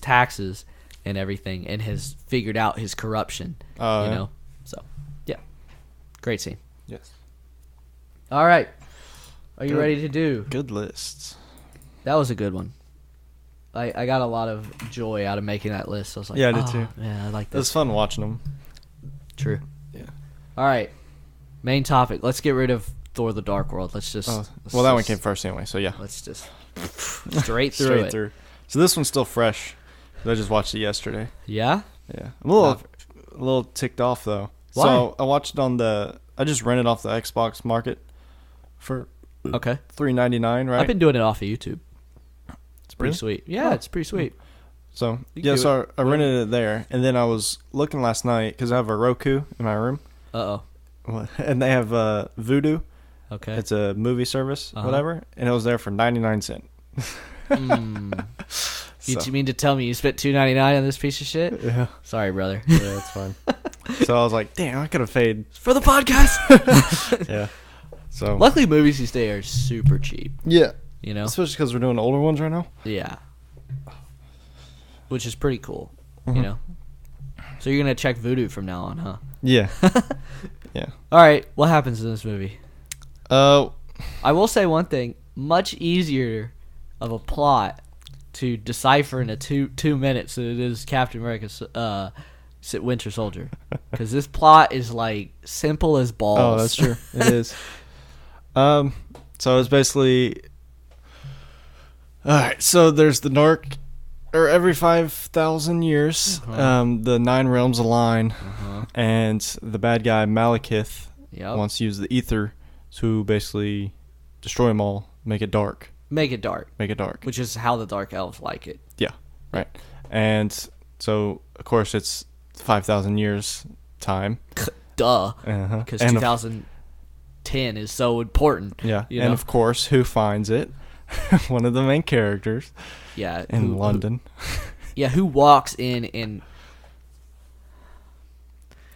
taxes and everything and has figured out his corruption, Yeah. So, yeah, great scene. Yes. All right, are you Good. ready to do? Good lists. That was a good one. I got a lot of joy out of making that list. I was like, Yeah, I did too. Yeah, I like It was this. fun watching them. True. Yeah. All right, main topic. Let's get rid of Thor: The Dark World. Let's just. That one came first anyway, so yeah. Let's just straight through it. So this one's still fresh. I just watched it yesterday. Yeah. Yeah. I'm a little ticked off though. Why? So I watched it I just rented off the Xbox Market for Okay. $3.99, right? I've been doing it off of YouTube. It's pretty Really? sweet. Yeah, it's pretty sweet. So You can do so I rented it there, and then I was looking last night because I have a Roku in my room, and they have Vudu. Okay. It's a movie service, whatever, and it was there for 99 cents. You mean to tell me you spent $2.99 on this piece of shit? Yeah. Sorry, brother. Yeah, that's fine. So I was like, damn, I could have paid. For the podcast. Yeah. So Luckily, movies these days are super cheap. yeah, You know? especially because we're doing older ones right now. Yeah. Which is pretty cool. Mhm. You know? So you're going to check Voodoo from now on, huh? Yeah. Yeah. All right. What happens in this movie? Oh. I will say one thing. Much easier of a plot to decipher in a two minutes than it is Captain America's Winter Soldier. Because this plot is like simple as balls. Oh, that's true. It is. So it's basically. All right. So there's the every 5,000 years, the 9 realms align, and the bad guy Malekith wants to use the ether to basically destroy them all, make it dark. Make it dark. Which Which is how the Dark Elves like it. Yeah, right. And so, of course, it's 5,000 years time. Duh. Uh-huh. Because And 2010 is so important. Yeah, you and know? of course, who finds it? One of the main characters Yeah. in London. Who walks in and...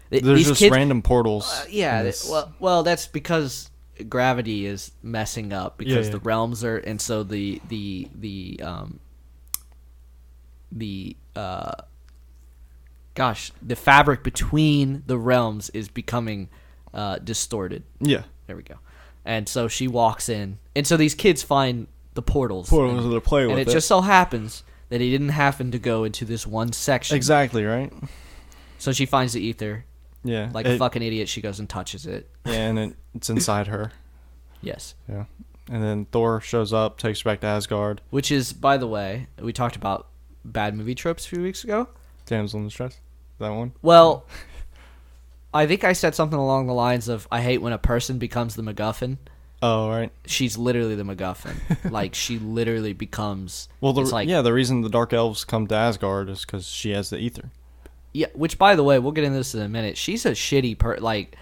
There's these just kids, random portals. in this. well, that's because gravity is messing up because Yeah. the realms are, and so the fabric between the realms is becoming distorted. Yeah. There we go. And so she walks in, and so these kids find the portals. Portals to play with and it just so happens that he didn't happen to go into this one section. Exactly, right? So she finds the ether. Yeah. Like a fucking idiot, she goes and touches it. Yeah, and it's inside her. Yes. Yeah. And then Thor shows up, takes her back to Asgard. Which is, by the way, we talked about bad movie tropes a few weeks ago. Damsel in Distress. That one? Well, I think I said something along the lines of, I hate when a person becomes the MacGuffin. Oh, right. She's literally the MacGuffin. Like, she literally becomes... Well, the reason the Dark Elves come to Asgard is because she has the ether. Yeah, which, by the way, we'll get into this in a minute. She's a shitty like,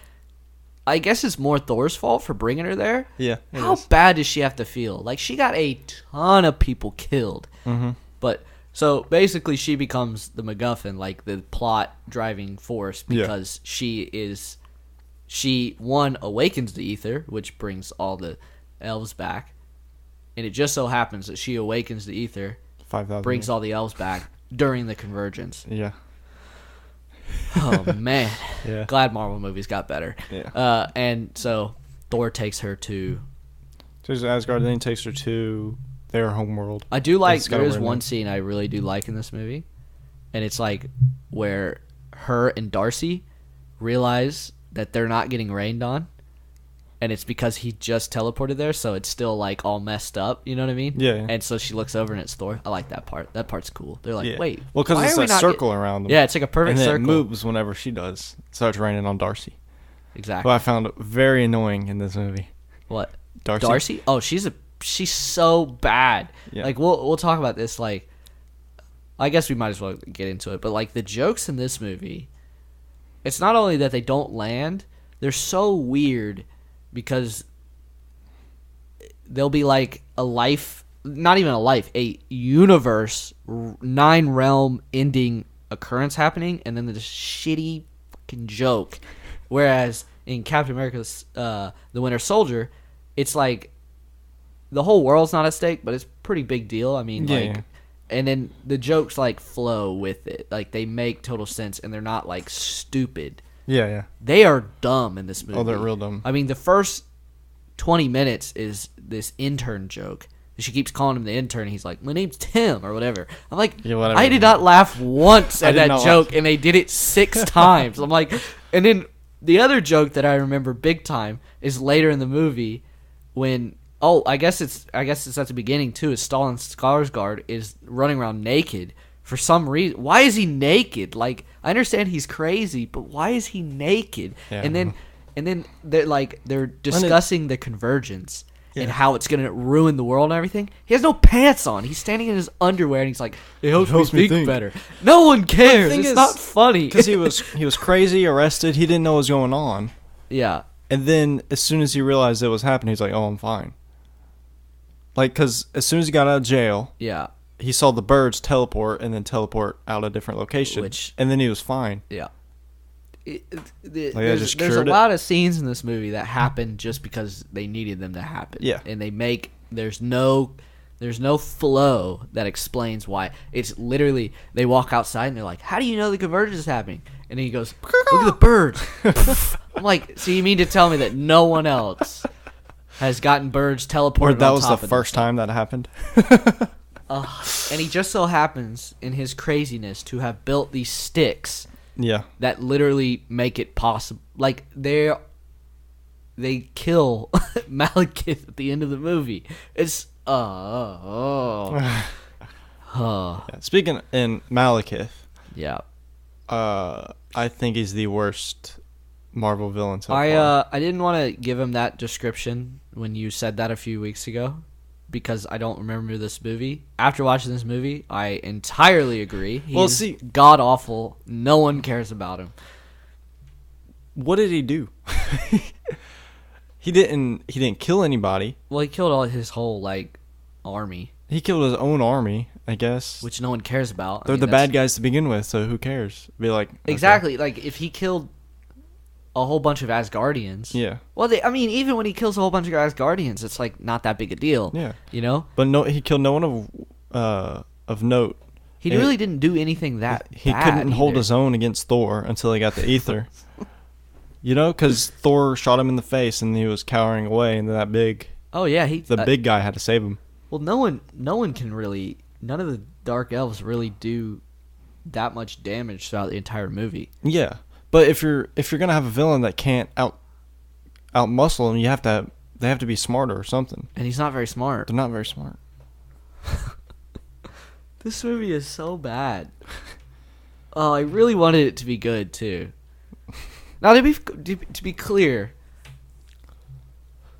I guess it's more Thor's fault for bringing her there. Yeah. How bad does she have to feel? Like, she got a ton of people killed. Mm-hmm. But, so, basically, she becomes the MacGuffin, like, the plot-driving force, because she, one, awakens the ether, which brings all the elves back. And it just so happens that she awakens the ether, 5,000 brings all the elves back during the convergence. Yeah. Oh, man. Yeah. Glad Marvel movies got better. Yeah. And so Thor takes her to Asgard, then he takes her to their homeworld. I do like, there is one scene I really do like in this movie. And it's like where her and Darcy realize that they're not getting rained on. And it's because he just teleported there, so it's still like all messed up. You know what I mean? Yeah. And so she looks over and it's Thor. I like that part. That part's cool. They're like, wait. Well, because it's a circle around them. Yeah, it's like a perfect circle. And it moves whenever she does. It starts raining on Darcy. Exactly. Who I found very annoying in this movie. What? Darcy? Darcy? Oh, she's so bad. Yeah. Like, we'll talk about this. Like, I guess we might as well get into it. But like the jokes in this movie, it's not only that they don't land, they're so weird. Because there'll be like a life, not even a life, a universe, 9-realm ending occurrence happening, and then this shitty fucking joke. Whereas in Captain America's The Winter Soldier, it's like the whole world's not at stake, but it's a pretty big deal. I mean, and then the jokes like flow with it. Like they make total sense, and they're not like stupid. Yeah. They are dumb in this movie. Oh, they're real dumb. I mean, the first 20 minutes is this intern joke. She keeps calling him the intern. And he's like, my name's Tim, or whatever. I'm like, whatever. I did not laugh once at that joke, and they did it 6 times. I'm like, and then the other joke that I remember big time is later in the movie when, I guess it's at the beginning too, is Stellan Skarsgård is running around naked. For some reason, why is he naked? Like, I understand he's crazy, but why is he naked? Yeah. And then they're discussing the convergence and how it's gonna ruin the world and everything. He has no pants on. He's standing in his underwear and he's like, "It helps me think better." No one cares. It's not funny because he was crazy, arrested. He didn't know what was going on. Yeah. And then as soon as he realized it was happening, he's like, "Oh, I'm fine." Like, because as soon as he got out of jail, yeah, he saw the birds teleport and then teleport out a different location, and then he was fine. Yeah. There's a lot of scenes in this movie that happen just because they needed them to happen. Yeah. And there's no flow that explains why. It's literally, they walk outside and they're like, how do you know the convergence is happening? And then he goes, look at the birds. I'm like, so you mean to tell me that no one else has gotten birds teleported or that on was top the of first time that happened? And he just so happens, in his craziness, to have built these sticks that literally make it possible. Like, they kill Malekith at the end of the movie. It's Speaking in Malekith, I think he's the worst Marvel villain so far. I didn't want to give him that description when you said that a few weeks ago, because I don't remember this movie. After watching this movie, I entirely agree. He's god awful. No one cares about him. What did he do? He didn't kill anybody. Well, he killed his whole army. He killed his own army, I guess. Which no one cares about. They're the bad guys to begin with, so who cares? Be like, okay. Exactly. Like, if he killed a whole bunch of Asgardians. Yeah. Well, even when he kills a whole bunch of Asgardians, it's not that big a deal. Yeah. You know? But no, he killed no one of note. He really didn't do anything that he bad couldn't hold his own against Thor until he got the ether. You know, because Thor shot him in the face and he was cowering away, and that big. Oh yeah, the big guy had to save him. Well, no one can really none of the dark elves really do that much damage throughout the entire movie. Yeah, but if you're gonna have a villain that can't out muscle them, they have to be smarter or something. And he's not very smart. They're not very smart. This movie is so bad. Oh, I really wanted it to be good too. Now to be clear,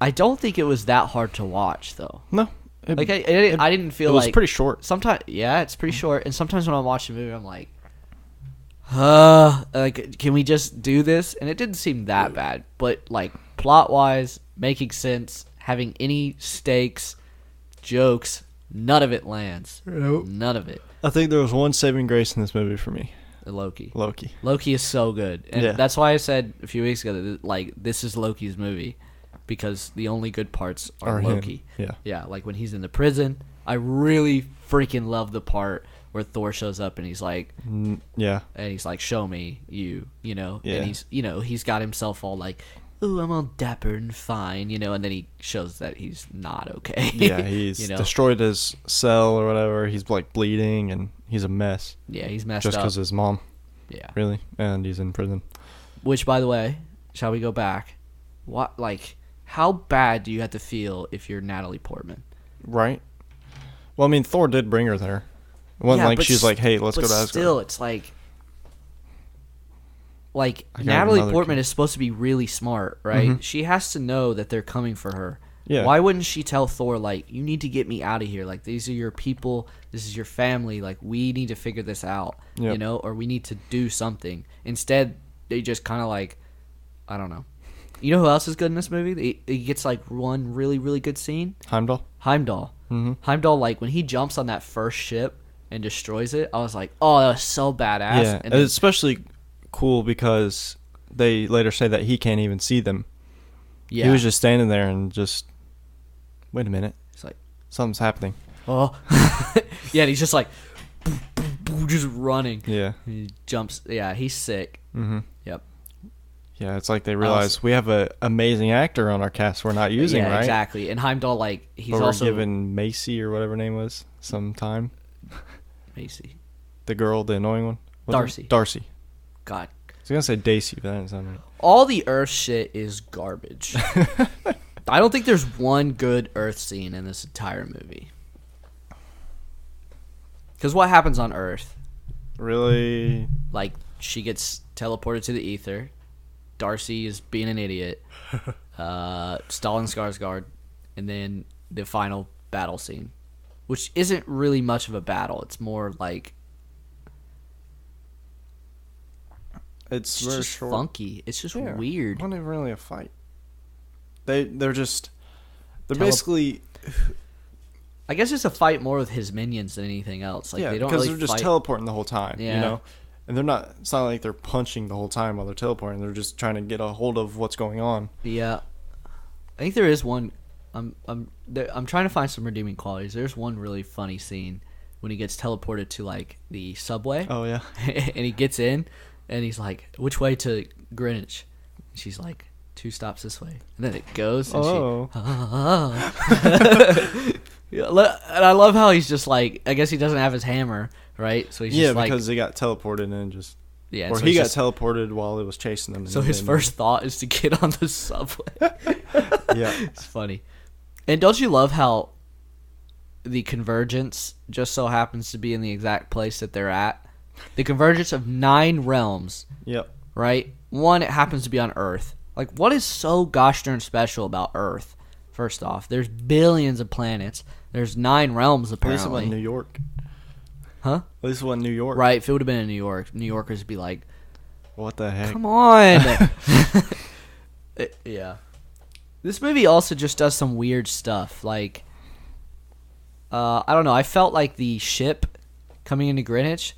I don't think it was that hard to watch though. No, I didn't feel like it was pretty short. Sometimes, yeah, it's pretty short, and sometimes when I'm watching a movie, I'm like, like, can we just do this? And it didn't seem that bad, but like plot wise, making sense, having any stakes, jokes, none of it lands. Nope. None of it. I think there was one saving grace in this movie for me. Loki. Loki is so good, and that's why I said a few weeks ago that like this is Loki's movie, because the only good parts are Loki. Him. Yeah, like when he's in the prison, I really freaking love the part where Thor shows up and he's like, and he's like, show me you know, and he's, he's got himself all like, ooh, I'm all dapper and fine, and then he shows that he's not okay. Yeah, he's destroyed his cell or whatever. He's like bleeding and he's a mess. Yeah, he's messed just up. because his mom. Yeah. Really? And he's in prison. Which, by the way, shall we go back? What, like, how bad do you have to feel if you're Natalie Portman? Right. Well, I mean, Thor did bring her there. It wasn't like she's like, hey, let's go to Asgard. Still, it's like Natalie Portman is supposed to be really smart, right? Mm-hmm. She has to know that they're coming for her. Yeah. Why wouldn't she tell Thor, like, you need to get me out of here? Like, these are your people. This is your family. Like, we need to figure this out, or we need to do something. Instead, they just kind of like, I don't know. You know who else is good in this movie? He gets, like, one really, really good scene. Heimdall. Mm-hmm. Heimdall, like, when he jumps on that first ship and destroys it, I was like, oh, that was so badass. Yeah, and it's especially cool because they later say that he can't even see them. Yeah. He was just standing there and just, wait a minute. It's like, something's happening. Oh. Yeah, and he's just like, just running. Yeah. He jumps. Yeah, he's sick. Mm-hmm. Yep. Yeah, it's like they realize we have an amazing actor on our cast we're not using, right? Exactly. And Heimdall, like, he's but also... we're given Macy or whatever her name was sometime. Macy. The girl, the annoying one? Darcy. God. I was going to say Daisy, but that didn't sound right. All the Earth shit is garbage. I don't think there's one good Earth scene in this entire movie. Because what happens on Earth? Really? Like, she gets teleported to the ether. Darcy is being an idiot. Stalin Skarsgård. And then the final battle scene. Which isn't really much of a battle. It's more like... It's very just short. Funky. It's just weird. Not even really a fight. They're basically... I guess it's a fight more with his minions than anything else. Like, they don't because really they're just fight. Teleporting the whole time, And they're not... It's not like they're punching the whole time while they're teleporting. They're just trying to get a hold of what's going on. Yeah. I think there is one... I'm trying to find some redeeming qualities. There's one really funny scene when he gets teleported to, like, the subway. Oh, yeah. And he gets in, and he's like, which way to Greenwich? And she's like, 2 stops this way. And then it goes, and Yeah, and I love how he's just like, I guess he doesn't have his hammer, right? So he's just like, because they got teleported and just, yeah, or so he got teleported while it was chasing them. So his first thought is to get on the subway. Yeah, it's funny. And don't you love how the convergence just so happens to be in the exact place that they're at? The convergence of 9 realms. Yep. Right? One, it happens to be on Earth. Like, what is so gosh darn special about Earth? First off, there's billions of planets. There's 9 realms, apparently. At least it wasn't New York. Huh? At least it wasn't New York. Right, if it would have been in New York, New Yorkers would be like, what the heck? Come on! Yeah. This movie also just does some weird stuff. Like, I don't know. I felt like the ship coming into Greenwich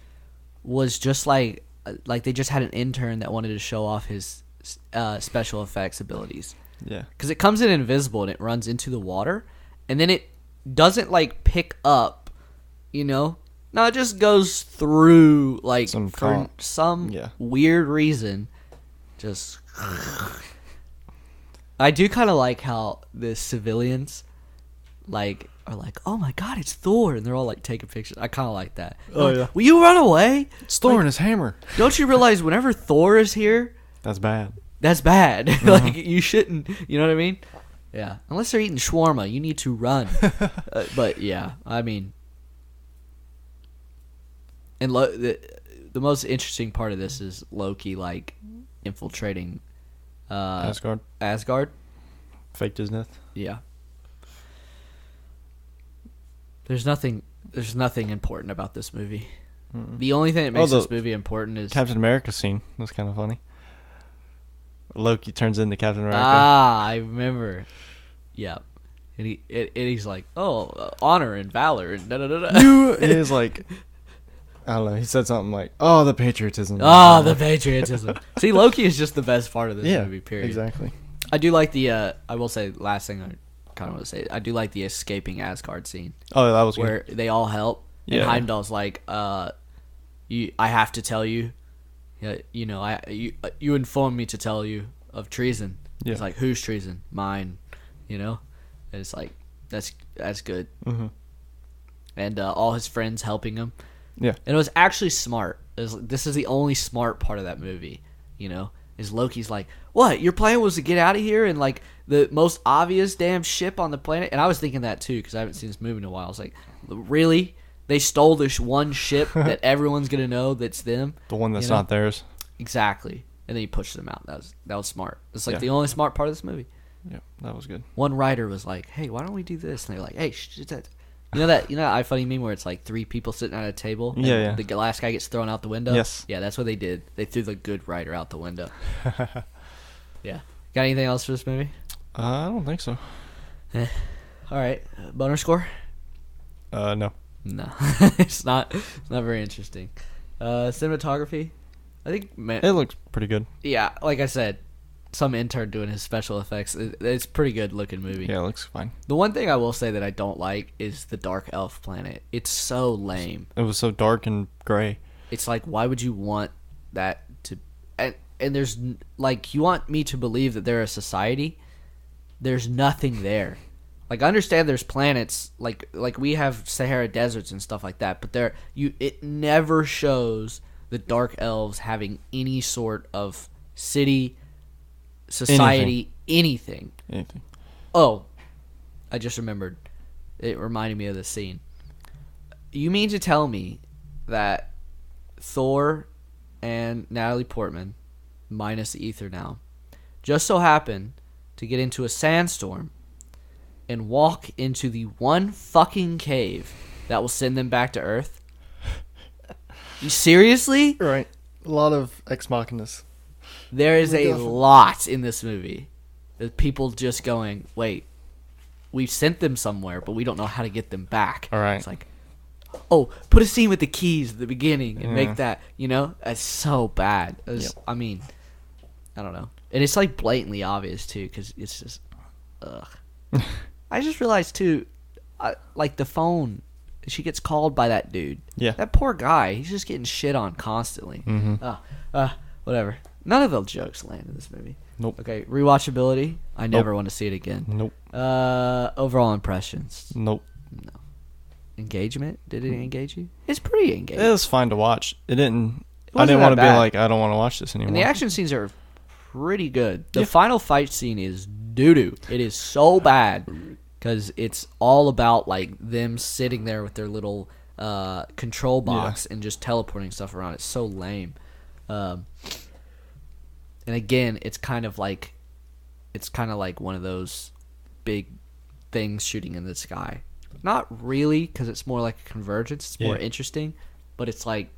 was just like they just had an intern that wanted to show off his special effects abilities. Yeah. Because it comes in invisible and it runs into the water, and then it doesn't like pick up, No, it just goes through like for some weird reason. Just. I do kind of like how the civilians like are like, oh my god, it's Thor, and they're all like taking pictures. I kind of like that. Oh, Like, yeah. will you run away? It's Thor and his hammer. Don't you realize whenever Thor is here, That's bad. that's bad. Like you shouldn't. You know what I mean? Yeah. Unless they're eating shawarma, you need to run. But yeah, I mean, and the most interesting part of this is Loki like infiltrating Asgard. Faked his death. Yeah. There's nothing important about this movie. Mm-mm. The only thing that makes the this movie important is Captain America scene was kind of funny. Loki turns into Captain America. I remember. Yeah. And he's like, oh, honor and valor and da da da da. You is like, I don't know. He said something like, "Oh, the patriotism." Oh, the patriotism. See, Loki is just the best part of this movie. Period. Exactly. I do like the. I will say, last thing I kind of want to say, I do like the escaping Asgard scene Oh, that was where good. they all help. Yeah. And Heimdall's like, I have to tell you, you informed me to tell you of treason. Yeah. It's like, whose treason? Mine. And it's like, that's good. Mm-hmm. And all his friends helping him. Yeah. And it was actually smart. This is the only smart part of that movie, is Loki's like, what? Your plan was to get out of here and like the most obvious damn ship on the planet? And I was thinking that too because I haven't seen this movie in a while. I was like, really? They stole this one ship that everyone's going to know that's them? The one that's not theirs. Exactly. And then he pushed them out. That was smart. It's like Yeah. the only smart part of this movie. Yeah, that was good. One writer was like, hey, why don't we do this? And they're like, hey, that. You know that iFunny meme where it's like three people sitting at a table? And Yeah. the last guy gets thrown out the window? Yes. Yeah, that's what they did. They threw the good writer out the window. Yeah. Got anything else for this movie? I don't think so. All right. Boner score? No. No. It's not very interesting. Cinematography? I think, man, It looks pretty good. yeah, like I said, some intern doing his special effects. It's a pretty good looking movie. Yeah, it looks fine. The one thing I will say that I don't like is the dark elf planet. It's so lame. It was so dark and gray. It's like, why would you want that to... And there's, like, you want me to believe that they're a society? There's nothing there. Like, I understand there's planets, like we have Sahara deserts and stuff like that, but it never shows the dark elves having any sort of city, society, anything. Oh, I just remembered. It reminded me of this scene. You mean to tell me that Thor and Natalie Portman, minus the ether now, just so happen to get into a sandstorm and walk into the one fucking cave that will send them back to Earth? You seriously? Right. A lot of ex machinas. There is a lot in this movie. There's people just going, wait, we've sent them somewhere, but we don't know how to get them back. All right. It's like, oh, put a scene with the keys at the beginning and make that, That's so bad. I mean, I don't know. And it's like blatantly obvious, too, because it's just, ugh. I just realized, too, like the phone, she gets called by that dude. Yeah. That poor guy, he's just getting shit on constantly. Mm-hmm. Whatever. None of the jokes land in this movie. Nope. Okay, rewatchability. I never want to see it again. Nope. Overall impressions. Nope. No. Engagement. Did it engage you? It's pretty engaging. It was fine to watch. It didn't. I wasn't didn't want to that be bad. like, I don't want to watch this anymore. And the action scenes are pretty good. The Yeah. final fight scene is doo-doo. It is so bad because it's all about like them sitting there with their little control box and just teleporting stuff around. It's so lame. And again, it's kind of like one of those big things shooting in the sky. Not really, because it's more like a convergence. It's more interesting, but it's like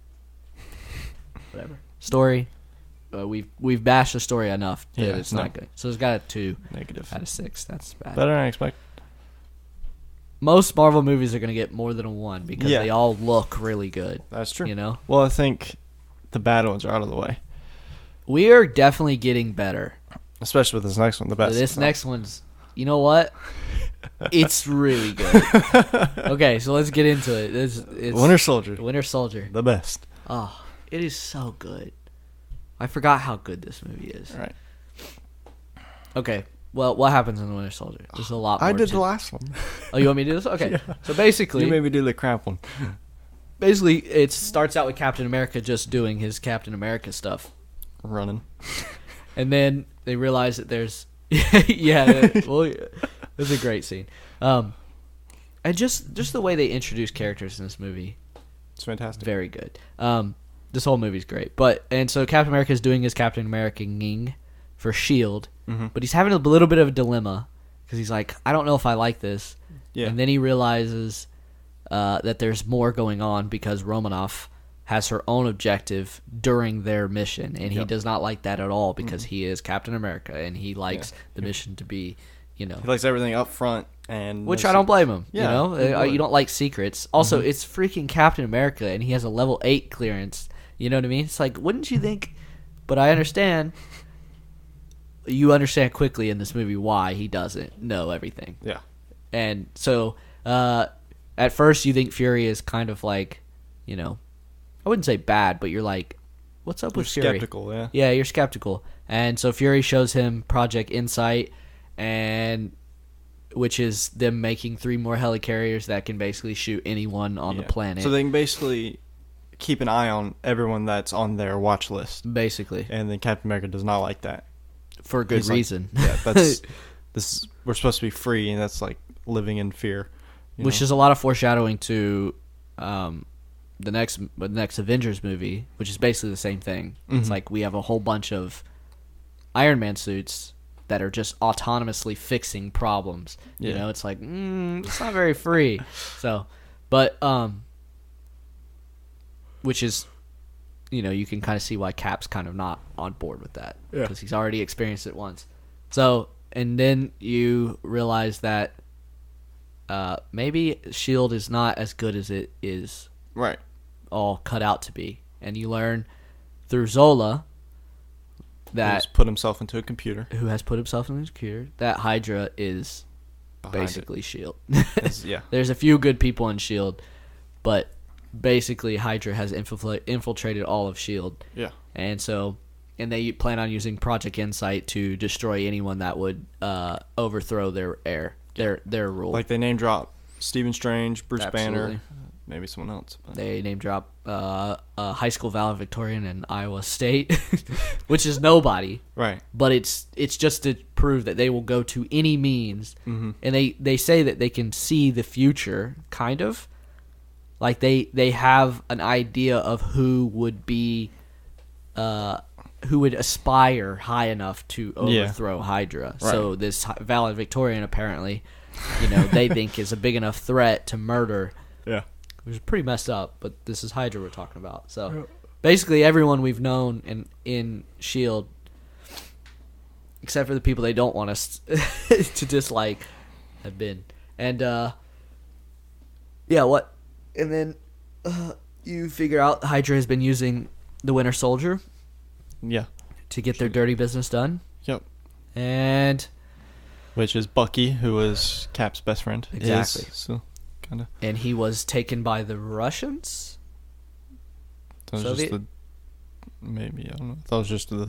whatever. Story. We've bashed the story enough that it's not good. So it's got a 2 Negative. out of 6. That's bad. Better than I expect. Most Marvel movies are going to get more than a 1 because Yeah. they all look really good. That's true. You know? Well, I think the bad ones are out of the way. We are definitely getting better. Especially with this next one, the best. This next one's, you know what? It's really good. Okay, so let's get into it. It's Winter Soldier. Winter Soldier. The best. Oh, it is so good. I forgot how good this movie is. All right. Okay, Well, what happens in the Winter Soldier? There's a lot more. I did to- the last one. Oh, you want me to do this? Okay. Yeah. So basically, You made me do the crap one. basically, it starts out with Captain America just doing his Captain America stuff, Running. and then they realize that there's, yeah, well, it's a great scene. And just the way they introduce characters in this movie, It's fantastic. very good. This whole movie's great. And so Captain America is doing his Captain America-ing for Shield, but he's having a little bit of a dilemma because he's like, I don't know if I like this. Yeah. And then he realizes that there's more going on because Romanoff has her own objective during their mission, and he does not like that at all because he is Captain America and he likes the mission to be, He likes everything up front, and which I don't blame him. Yeah, You don't like secrets. Also, it's freaking Captain America, and he has a level 8 clearance. You know what I mean? It's like, wouldn't you think? But I understand. You understand quickly in this movie why he doesn't know everything. Yeah. And so, at first, you think Fury is kind of like, I wouldn't say bad, but you're like, what's up with Fury? Skeptical, yeah. Yeah, you're skeptical. And so Fury shows him Project Insight, and which is them making 3 more helicarriers that can basically shoot anyone on the planet. So they can basically keep an eye on everyone that's on their watch list. Basically. And then Captain America does not like that. For good He's like, reason. Yeah, we're supposed to be free, and that's like living in fear. Which is a lot of foreshadowing to the next Avengers movie, which is basically the same thing. It's like we have a whole bunch of Iron Man suits that are just autonomously fixing problems. Yeah. It's like, it's not very free. So, but, which is, you can kind of see why Cap's kind of not on board with that. Yeah. Because he's already experienced it once. So, and then you realize that maybe S.H.I.E.L.D. is not as good as it is Right. all cut out to be. And you learn through Zola that He's put himself into a computer. who has put himself in his computer, that Hydra is Behind basically S.H.I.E.L.D. Yeah. There's a few good people in S.H.I.E.L.D., but basically Hydra has infiltrated all of S.H.I.E.L.D. Yeah. And so, and they plan on using Project Insight to destroy anyone that would overthrow their rule. Like they name drop Stephen Strange, Bruce Absolutely. Banner, maybe someone else. But. They name drop high school valedictorian in Iowa State, which is nobody. Right. But it's just to prove that they will go to any means, and they say that they can see the future, kind of. Like they have an idea of who would be, who would aspire high enough to overthrow Hydra. Right. So this valedictorian apparently, they think is a big enough threat to murder. Yeah. Which is pretty messed up, but this is Hydra we're talking about. So basically everyone we've known in S.H.I.E.L.D., except for the people they don't want us to dislike, have been. And, and then you figure out Hydra has been using the Winter Soldier Yeah. to get their dirty business done. Yep. And Which is Bucky, who was Cap's best friend. Exactly. So, kind of. and he was taken by the Russians? That was Soviet? just maybe, I don't know. That was just Or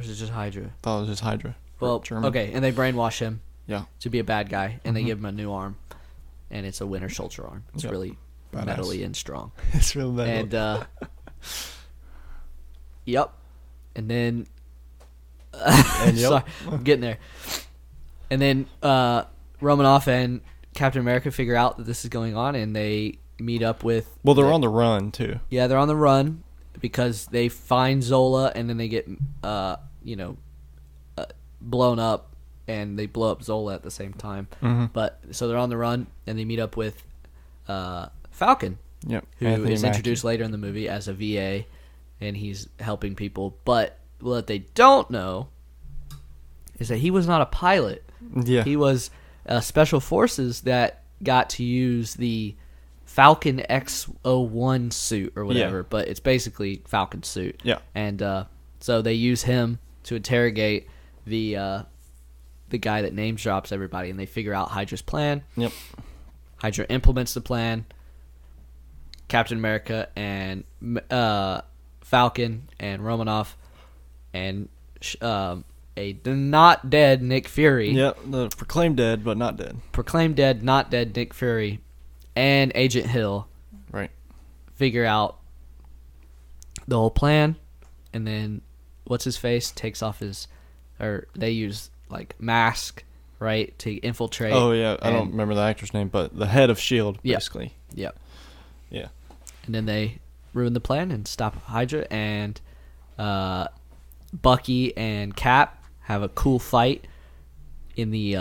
is it just Hydra? Hydra. Well, German. okay, and they brainwash him Yeah. to be a bad guy, and they give him a new arm, and it's a Winter Soldier arm. It's Yep. really Badass. metally and strong. It's real bad. And yep, and then And yep. sorry, I'm getting there. And then Romanoff and Captain America figure out that this is going on, and they meet up with. Well, they're on the run, too. Yeah, they're on the run because they find Zola, and then they get blown up, and they blow up Zola at the same time. Mm-hmm. But so they're on the run, and they meet up with Falcon, Yep. who Anthony is Mackie. introduced later in the movie as a VA, and he's helping people. But what they don't know is that he was not a pilot. Yeah. He was Special Forces that got to use the Falcon X-01 suit or whatever, Yeah. but it's basically Falcon's suit. Yeah. And so they use him to interrogate the guy that name drops everybody, and they figure out Hydra's plan. Yep. Hydra implements the plan. Captain America and Falcon and Romanoff and a not dead Nick Fury. Yep, the proclaimed dead, but not dead. Proclaimed dead, not dead Nick Fury, and Agent Hill Right. figure out the whole plan, and then what's his face takes off they use like mask, right, to infiltrate. Oh yeah, I don't remember the actor's name, but the head of Shield, basically. Yep. Yeah. And then they ruin the plan and stop Hydra, and Bucky and Cap have a cool fight in the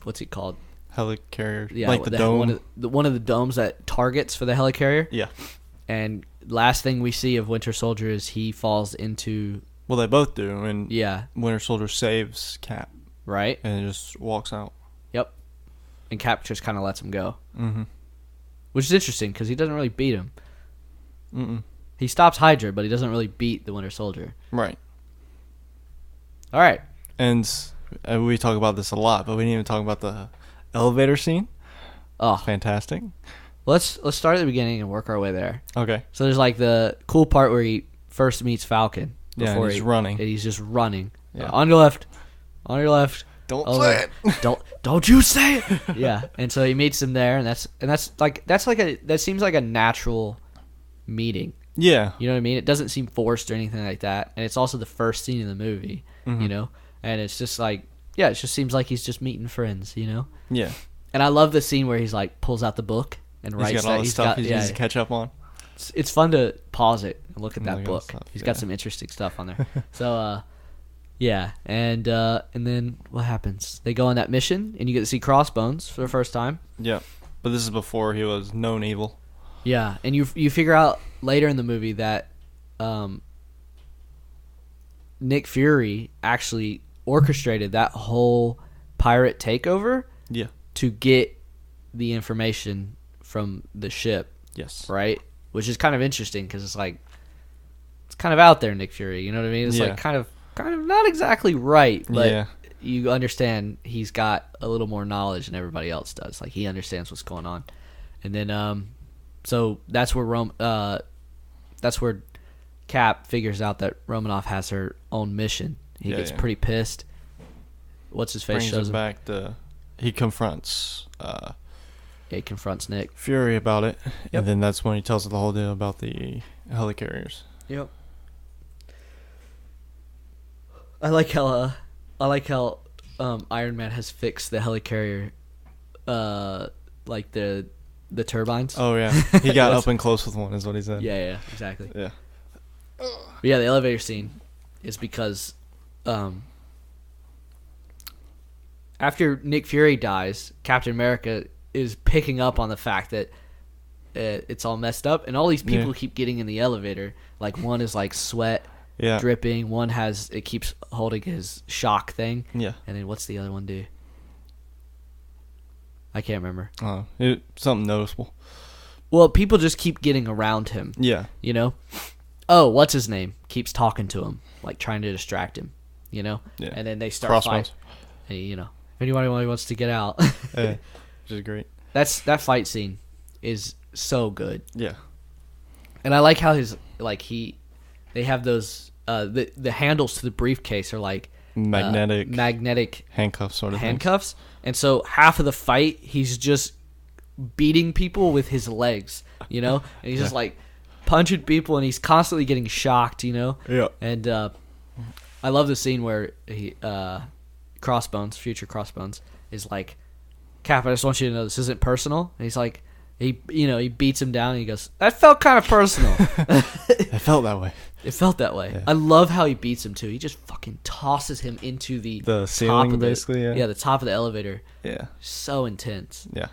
what's it called? Helicarrier. Yeah, like the dome. one of the domes that targets for the helicarrier. Yeah. And last thing we see of Winter Soldier is he falls into. Well, they both do, and Yeah. Winter Soldier saves Cap, Right. and just walks out. Yep. And Cap just kind of lets him go, Mm-hmm. which is interesting because he doesn't really beat him. Mm-mm. He stops Hydra, but he doesn't really beat the Winter Soldier. Right. All right. And we talk about this a lot, but we didn't even talk about the elevator scene. Oh, Fantastic. let's start at the beginning and work our way there. Okay. So there's like the cool part where he first meets Falcon. Yeah, and he's running. And he's just running. Yeah. On your left. On your left. Don't over say there. Don't you say it. Yeah. And so he meets him there, and that seems like a natural meeting. Yeah. You know what I mean? It doesn't seem forced or anything like that. And it's also the first scene in the movie, you know? And it's just like, yeah, it just seems like he's just meeting friends, you know? Yeah. And I love the scene where he's like pulls out the book and He's writes got all that the stuff he needs to catch up on. It's fun to pause it and look at that Look at all the book. stuff, He's yeah. got some interesting stuff on there. So, yeah, and then what happens? They go on that mission, and you get to see Crossbones for the first time. Yeah. But this is before he was known evil. Yeah, and you figure out later in the movie that Nick Fury actually orchestrated that whole pirate takeover. Yeah. To get the information from the ship. Yes. Right? Which is kind of interesting because it's like it's kind of out there, Nick Fury. You know what I mean? It's like kind of not exactly right, but you understand he's got a little more knowledge than everybody else does. Like he understands what's going on, and then so that's where that's where Cap figures out that Romanoff has her own mission. He gets pretty pissed. What's his face? Brings Shows him back to. He confronts. He confronts Nick Fury about it, Yep. and then that's when he tells her the whole deal about the helicarriers. Yep. I like how Iron Man has fixed the helicarrier, like the turbines. Oh yeah, he got up and close with one, is what he said. Yeah, exactly. Yeah. But yeah, the elevator scene is because after Nick Fury dies, Captain America is picking up on the fact that it's all messed up, and all these people keep getting in the elevator. Like one is like sweat dripping. One keeps holding his shock thing. Yeah. And then what's the other one do? I can't remember. Something noticeable. Well, people just keep getting around him. Yeah. You know? Oh, what's his name? Keeps talking to him, like trying to distract him. You know? Yeah. And then they start fighting. Hey, you know, if anybody wants to get out. Which is great. That fight scene is so good. Yeah. And I like how they have those the handles to the briefcase are like magnetic handcuffs sort of handcuffs. Things. And so half of the fight he's just beating people with his legs, you know? And he's just like punching people, and he's constantly getting shocked, you know? Yeah. And I love the scene where he Crossbones, future Crossbones, is like, Cap, I just want you to know this isn't personal. And he's like, he beats him down, and he goes, that felt kind of personal. It felt that way. It felt that way. Yeah. I love how he beats him too. He just fucking tosses him into the ceiling, top of basically. Yeah, the top of the elevator. Yeah. So intense. Yeah.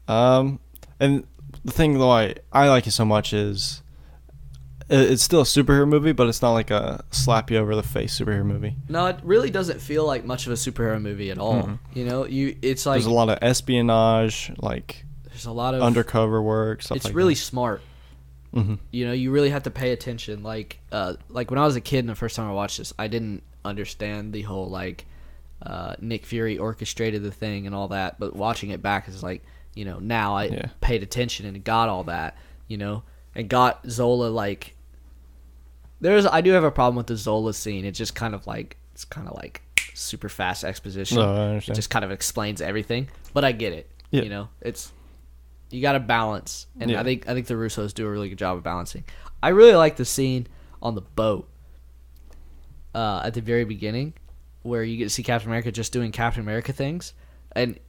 And the thing though I like it so much is it's still a superhero movie, but it's not like a slap you over the face superhero movie. No, it really doesn't feel like much of a superhero movie at all. Mm-hmm. You know, it's like there's a lot of espionage, like there's a lot of undercover work. Stuff it's like really that. Smart. Mm-hmm. You know, you really have to pay attention. Like when I was a kid and the first time I watched this, I didn't understand the whole Nick Fury orchestrated the thing and all that. But watching it back is like, you know, now I paid attention and got all that, you know, and got Zola I do have a problem with the Zola scene. It's just kind of like super fast exposition. No, I It understand. just kind of explains everything. But I get it. Yeah. You know, you got to balance, and Yeah. I think the Russos do a really good job of balancing. I really like the scene on the boat at the very beginning, where you get to see Captain America just doing Captain America things, and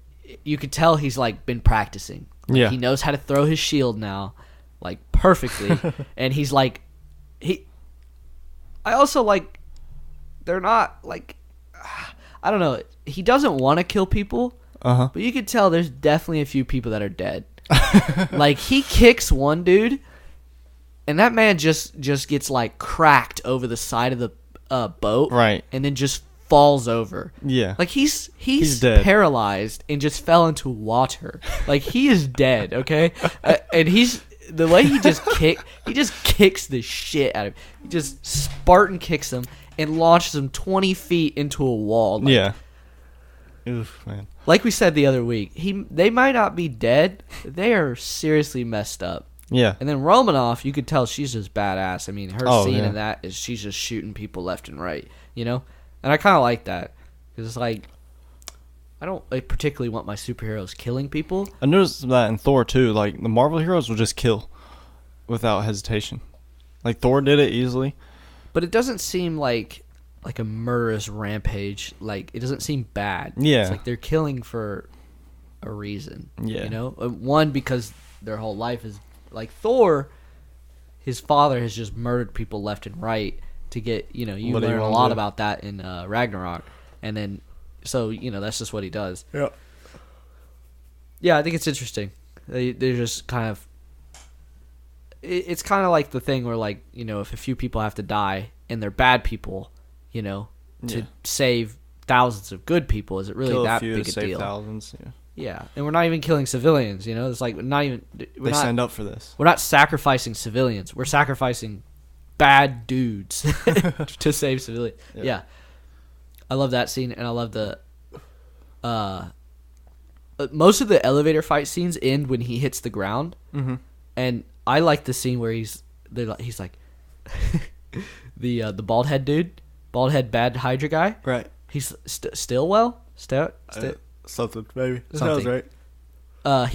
you could tell he's like been practicing. Like, Yeah. he knows how to throw his shield now, like perfectly, and he's like, I also like, they're not like, I don't know. He doesn't want to kill people, but you could tell there's definitely a few people that are dead. Like he kicks one dude, and that man just gets like cracked over the side of the boat, Right. and then just falls over. Yeah. Like he's dead. paralyzed and just fell into water. Like he is dead. Okay, and the way he just kicks the shit out of him. He just Spartan kicks him and launches him 20 feet into a wall. Like, Yeah. Oof, man. like we said the other week, they might not be dead. They are seriously messed up. Yeah. And then Romanoff, you could tell she's just badass. I mean, her scene yeah. in that is she's just shooting people left and right, you know? And I kind of like that. Because it's like, I don't particularly want my superheroes killing people. I noticed that in Thor too. Like the Marvel heroes will just kill without hesitation. Like Thor did it easily. But it doesn't seem like a murderous rampage. Like, it doesn't seem bad. Yeah. It's like they're killing for a reason. Yeah. You know? One, because their whole life is... Like, Thor, his father has just murdered people left and right to get... You know, you What do you learn a wanna lot do? about that in Ragnarok. And then... So, you know, that's just what he does. Yeah. Yeah, I think it's interesting. They're just kind of... It's kind of like the thing where, like, you know, if a few people have to die and they're bad people, you know, to Yeah. save thousands of good people, is it really Kill a that few big to a save deal? thousands. Yeah. Yeah, and we're not even killing civilians, you know? It's like, not even... They signed up for this. We're not sacrificing civilians. We're sacrificing bad dudes to save civilians. Yeah. I love that scene, and I love the... most of the elevator fight scenes end when he hits the ground. Mm-hmm. And I like the scene where he's like the bald head dude, bald head bad Hydra guy. Right. He's Stillwell. Something, maybe. That Something. sounds right.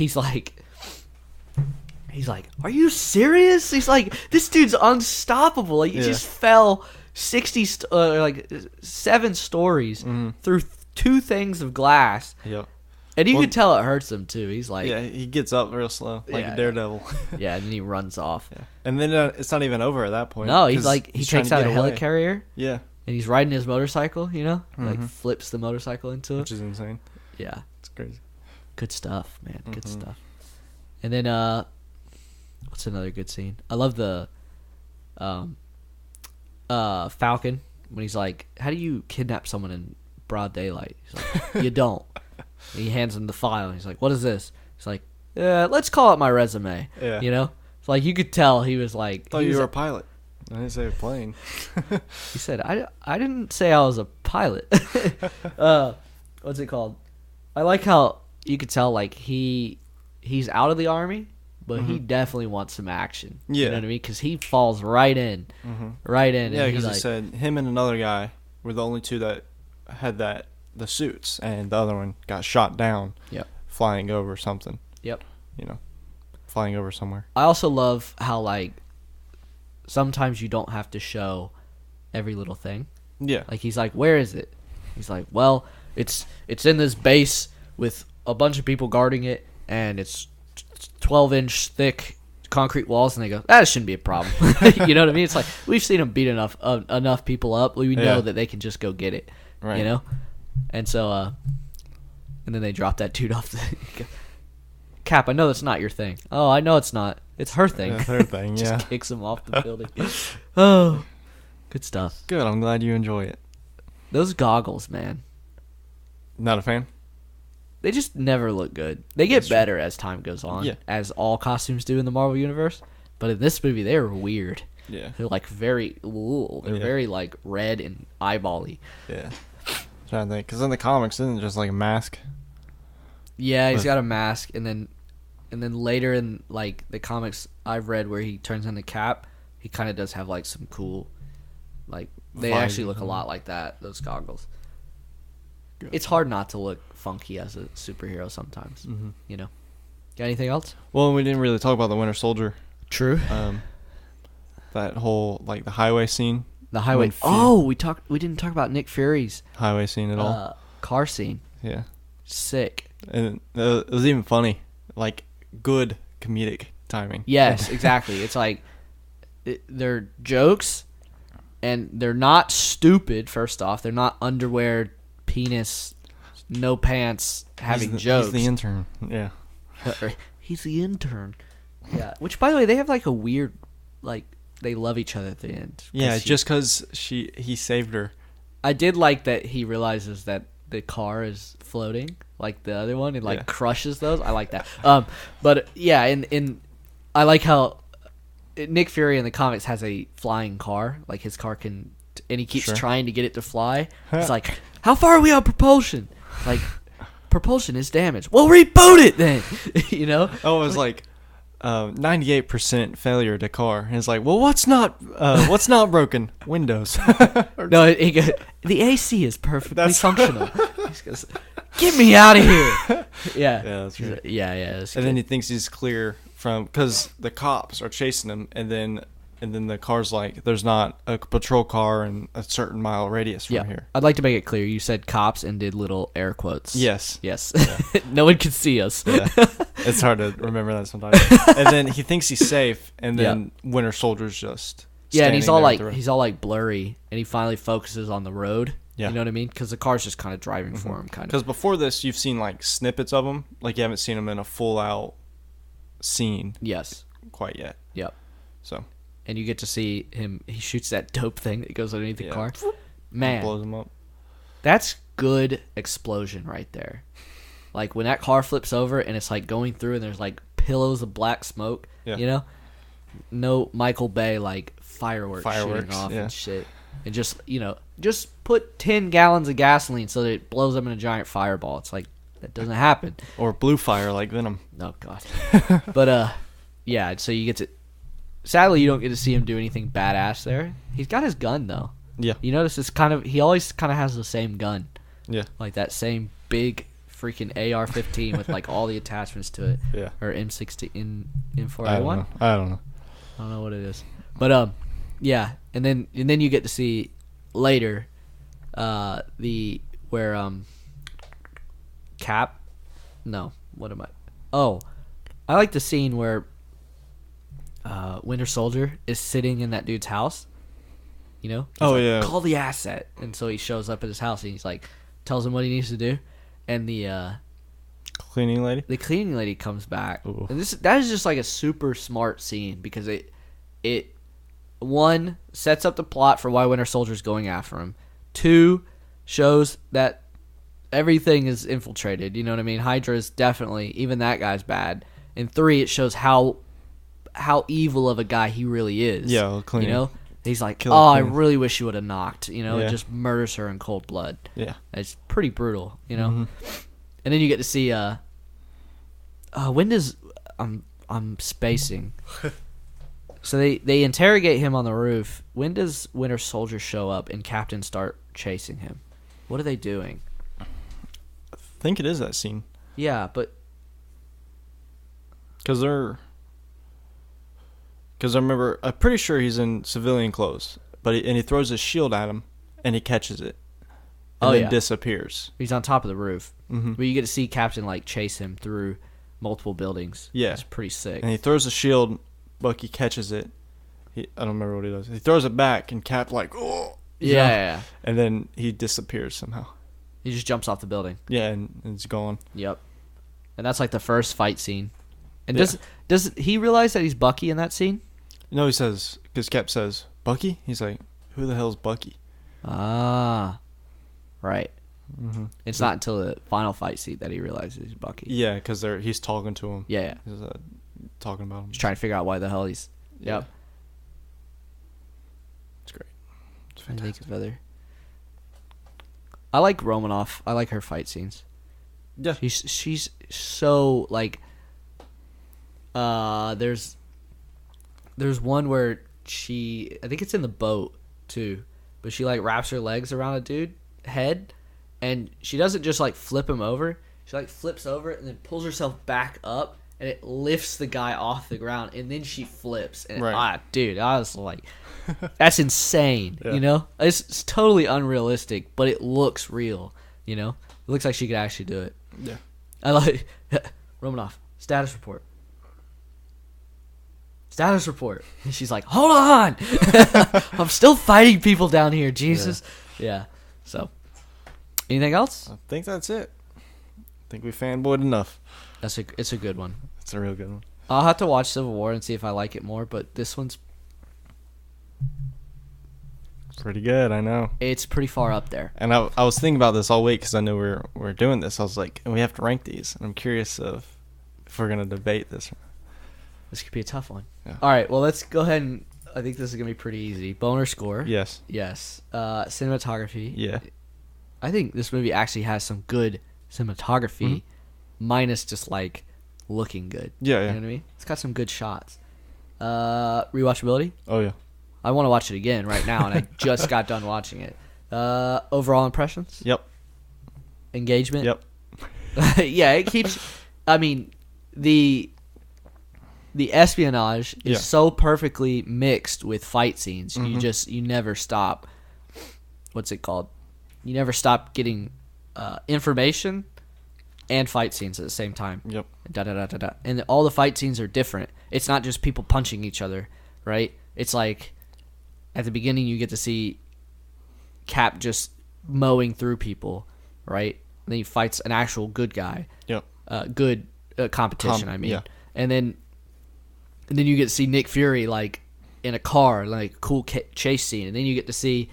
He's like, are you serious? He's like, this dude's unstoppable. Like, he Yeah. just fell 7 stories through 2 things of glass. Yep. And you Well- can tell it hurts him too. He's like, Yeah, he gets up real slow, like Yeah, a daredevil. yeah, and then he runs off. Yeah. And then it's not even over at that point. No, he's 'cause like, he trying takes to out a get away. helicarrier. Yeah, And he's riding his motorcycle, you know? Like, Mhm. flips the motorcycle into it. which is insane. Yeah. It's crazy. Good stuff, man. Good Mhm. stuff. And then, what's another good scene? I love the, Falcon, when he's like, how do you kidnap someone in broad daylight? He's like, you don't. And he hands him the file, and he's like, what is this? He's like, let's call it my resume. Yeah. You know? It's like, you could tell he was like... Thought he you was were a pilot. I didn't say a plane. He said, I didn't say I was a pilot. What's it called? I like how you could tell, like, he's out of the army, but he definitely wants some action. You Yeah. know what I mean? Because he falls right in. Mm-hmm. Right in. Yeah, and because he, he like, said him and another guy were the only two that had the suits, and the other one got shot down. Yep. Flying over something. Yep. You know, flying over somewhere. I also love how, like, sometimes you don't have to show every little thing. Yeah. Like, he's like, where is it? He's like, well, it's in this base with a bunch of people guarding it, and it's 12-inch thick concrete walls. And they go, that shouldn't be a problem. You know what I mean? It's like, we've seen them beat enough people up. We know Yeah. that they can just go get it. Right. You know? And so, and then they drop that dude off the... Cap, I know that's not your thing. Oh, I know it's not. It's her thing. Yeah, her thing, Just yeah. kicks him off the building. Oh, good stuff. Good. I'm glad you enjoy it. Those goggles, man. Not a fan? They just never look good. They get That's true. better as time goes on, Yeah. as all costumes do in the Marvel Universe. But in this movie, they were weird. Yeah. They're like very, they're Yeah. very like red and eyeball-y. Yeah. Trying to think. Because in the comics, isn't it just like a mask? Yeah, he's But- got a mask, and then later in like the comics I've read where he turns into Cap, he kind of does have like some cool, like they Visor. actually look a lot like that. Those goggles. it's hard not to look funky as a superhero sometimes. Mm-hmm. You know. Got anything else? Well, we didn't really talk about the Winter Soldier. True. That whole the highway scene. The highway. We didn't talk about Nick Fury's highway scene at all. Car scene. Yeah. Sick. And it was even funny. Good comedic timing. Yes, exactly. It's they're jokes, and they're not stupid. First off, they're not underwear, penis, no pants having jokes. He's the intern. Yeah. He's the intern. Yeah. Which, by the way, they have a weird, they love each other at the end. Yeah, just because he saved her. I did like that he realizes that the car is floating like the other one and crushes those. I like that. But yeah, I like how Nick Fury in the comics has a flying car. His car can, and he keeps trying to get it to fly. It's how far are we on propulsion? Propulsion is damaged. Well, reboot it then. You know? Oh, it was 98% failure to car. And it's well, what's not broken? Windows. No, the AC is perfectly functional. He's gonna say, get me out of here. Yeah. Yeah, that's right. Yeah. And then he thinks he's clear because the cops are chasing him, and then the car's there's not a patrol car in a certain mile radius from here. I'd like to make it clear. You said cops and did little air quotes. Yes. Yeah. No one can see us. Yeah. It's hard to remember that sometimes. And then he thinks he's safe, and then Winter Soldier's just and he's all blurry, and he finally focuses on the road. Yeah. You know what I mean? Because the car's just kind of driving for him, kind of. Because before this, you've seen snippets of him. You haven't seen him in a full out scene. Yes. Quite yet. Yep. So. And you get to see him. He shoots that dope thing that goes underneath the car. Man, blows him up. That's good explosion right there. When that car flips over and it's going through and there's pillows of black smoke. Yeah. You know, no Michael Bay fireworks shooting off and shit. And just put 10 gallons of gasoline so that it blows up in a giant fireball. It's that doesn't happen. Or blue fire like Venom. Oh God. But yeah. So you get to. Sadly, you don't get to see him do anything badass there. He's got his gun, though. Yeah. You notice he always kind of has the same gun. Yeah. That same big freaking AR-15 with all the attachments to it. Yeah. Or M60 M4A1. I don't know. I don't know what it is. But yeah, and then you get to see later where Cap. No, what am I? Oh, I like the scene where Winter Soldier is sitting in that dude's house. You know? He's call the asset. And so he shows up at his house and he's tells him what he needs to do. And the cleaning lady comes back. Ooh. And that is just a super smart scene because it one sets up the plot for why Winter Soldier's going after him. 2 shows that everything is infiltrated. You know what I mean? Hydra is definitely, even that guy's bad. And 3, it shows how evil of a guy he really is. Yeah, clean. You know, he's I really wish you would have knocked. You know, and just murders her in cold blood. Yeah, it's pretty brutal. You know, and then you get to see when does I'm spacing. So they interrogate him on the roof. When does Winter Soldier show up and Captain start chasing him? What are they doing? I think it is that scene. Yeah, but because I remember, I'm pretty sure he's in civilian clothes, but he throws his shield at him, and he catches it, and then disappears. He's on top of the roof, but you get to see Captain chase him through multiple buildings. Yeah, it's pretty sick. And he throws the shield, Bucky catches it. I don't remember what he does. He throws it back, and Cap oh, yeah, and then he disappears somehow. He just jumps off the building. Yeah, and it's gone. Yep, and that's the first fight scene. And does he realize that he's Bucky in that scene? No, he says, because Cap says, Bucky? He's who the hell's Bucky? Ah, right. Mm-hmm. It's not until the final fight scene that he realizes he's Bucky. Yeah, because he's talking to him. Yeah. He's talking about him. He's trying to figure out why the hell he's... Yeah. Yep. It's great. It's fantastic. I like Romanoff. I like her fight scenes. Yeah. She's so, there's one where I think it's in the boat too, but she wraps her legs around a dude's head and she doesn't just like flip him over. She like flips over and then pulls herself back up, and it lifts the guy off the ground, and then she flips. And dude, I was like, that's insane. Yeah. You know, it's totally unrealistic, but it looks real. You know, it looks like she could actually do it. Yeah. I like Romanoff. Status report. Status report. And she's like, hold on. I'm still fighting people down here, Jesus. Yeah. So, anything else? I think that's it. I think we fanboyed enough. It's a good one. It's a real good one. I'll have to watch Civil War and see if I like it more, but this one's Pretty good, I know. it's pretty far up there. And I was thinking about this all week because I knew we're doing this. I was like, and we have to rank these. And I'm curious if we're gonna debate this. This could be a tough one. Yeah. All right, well, let's go ahead and I think this is going to be pretty easy. Boner score. Yes. Yes. Cinematography. Yeah. I think this movie actually has some good cinematography, minus just like looking good. Yeah, yeah. You know what I mean? It's got some good shots. Rewatchability. Oh yeah. I want to watch it again right now, and I just got done watching it. Overall impressions. Yep. Engagement. Yep. Yeah, it keeps. I mean, the espionage is so perfectly mixed with fight scenes. You never stop. What's it called? You never stop getting information and fight scenes at the same time. Yep. Da da da da da. And all the fight scenes are different. It's not just people punching each other, right? It's like at the beginning you get to see Cap just mowing through people, right? And then he fights an actual good guy. Yep. Good competition, I mean. Yeah. And then you get to see Nick Fury like in a car, like cool chase scene, and then you get to see,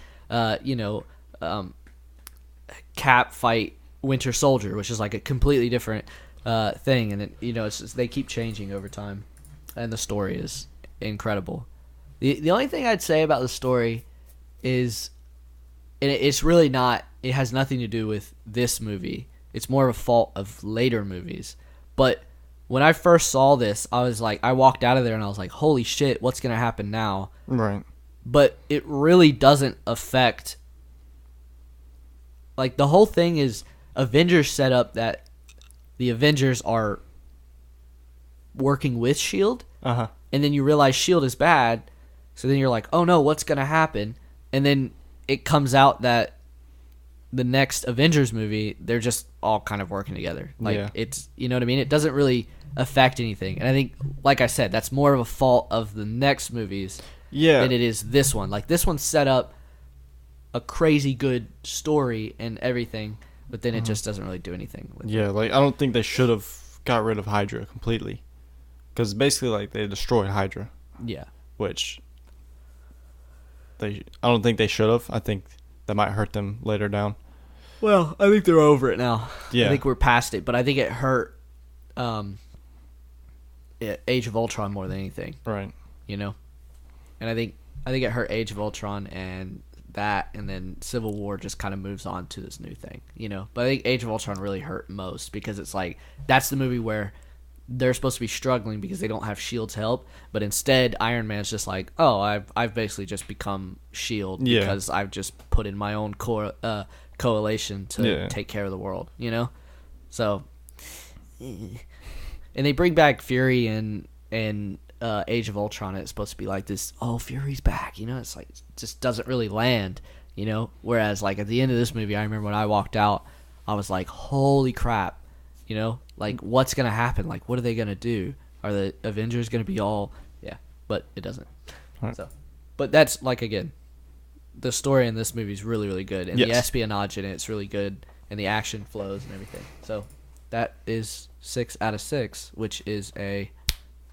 Cap fight Winter Soldier, which is like a completely different thing, and it's just, they keep changing over time, and the story is incredible. The only thing I'd say about the story is, and it's really not. It has nothing to do with this movie. It's more of a fault of later movies, but. When I first saw this, I was like, I walked out of there and I was like, holy shit, what's going to happen now? Right. But it really doesn't affect, like, the whole thing is Avengers set up that the Avengers are working with S.H.I.E.L.D. Uh-huh. And then you realize S.H.I.E.L.D. is bad, so then you're like, oh no, what's going to happen? And then it comes out that the next Avengers movie, they're just all kind of working together. Like, it's, you know what I mean? It doesn't really affect anything. And I think, like I said, that's more of a fault of the next movies than it is this one. Like, this one set up a crazy good story and everything, but then it just doesn't really do anything with it. Like, I don't think they should have got rid of Hydra completely. Because basically, like, they destroyed Hydra. Yeah. Which I don't think they should have. I think that might hurt them later down. Well, I think they're over it now. Yeah. I think we're past it, but I think it hurt Age of Ultron more than anything. Right. You know? And I think it hurt Age of Ultron and that, and then Civil War just kind of moves on to this new thing, you know? But I think Age of Ultron really hurt most because it's like, that's the movie where they're supposed to be struggling because they don't have S.H.I.E.L.D.'s help, but instead Iron Man's just like, oh, I've basically just become S.H.I.E.L.D. because I've just put in my own coalition to take care of the world, you know? So, and they bring back Fury and Age of Ultron, and it's supposed to be like this, oh, Fury's back, you know? It's like, it just doesn't really land, you know? Whereas, like, at the end of this movie, I remember when I walked out, I was like, holy crap, you know? Like, what's going to happen? Like, what are they going to do? Are the Avengers going to be all... Yeah, but it doesn't. Right. So, but that's, like, again, the story in this movie is really, really good. And the espionage in it's really good. And the action flows and everything. So, that is 6 out of 6, which is a...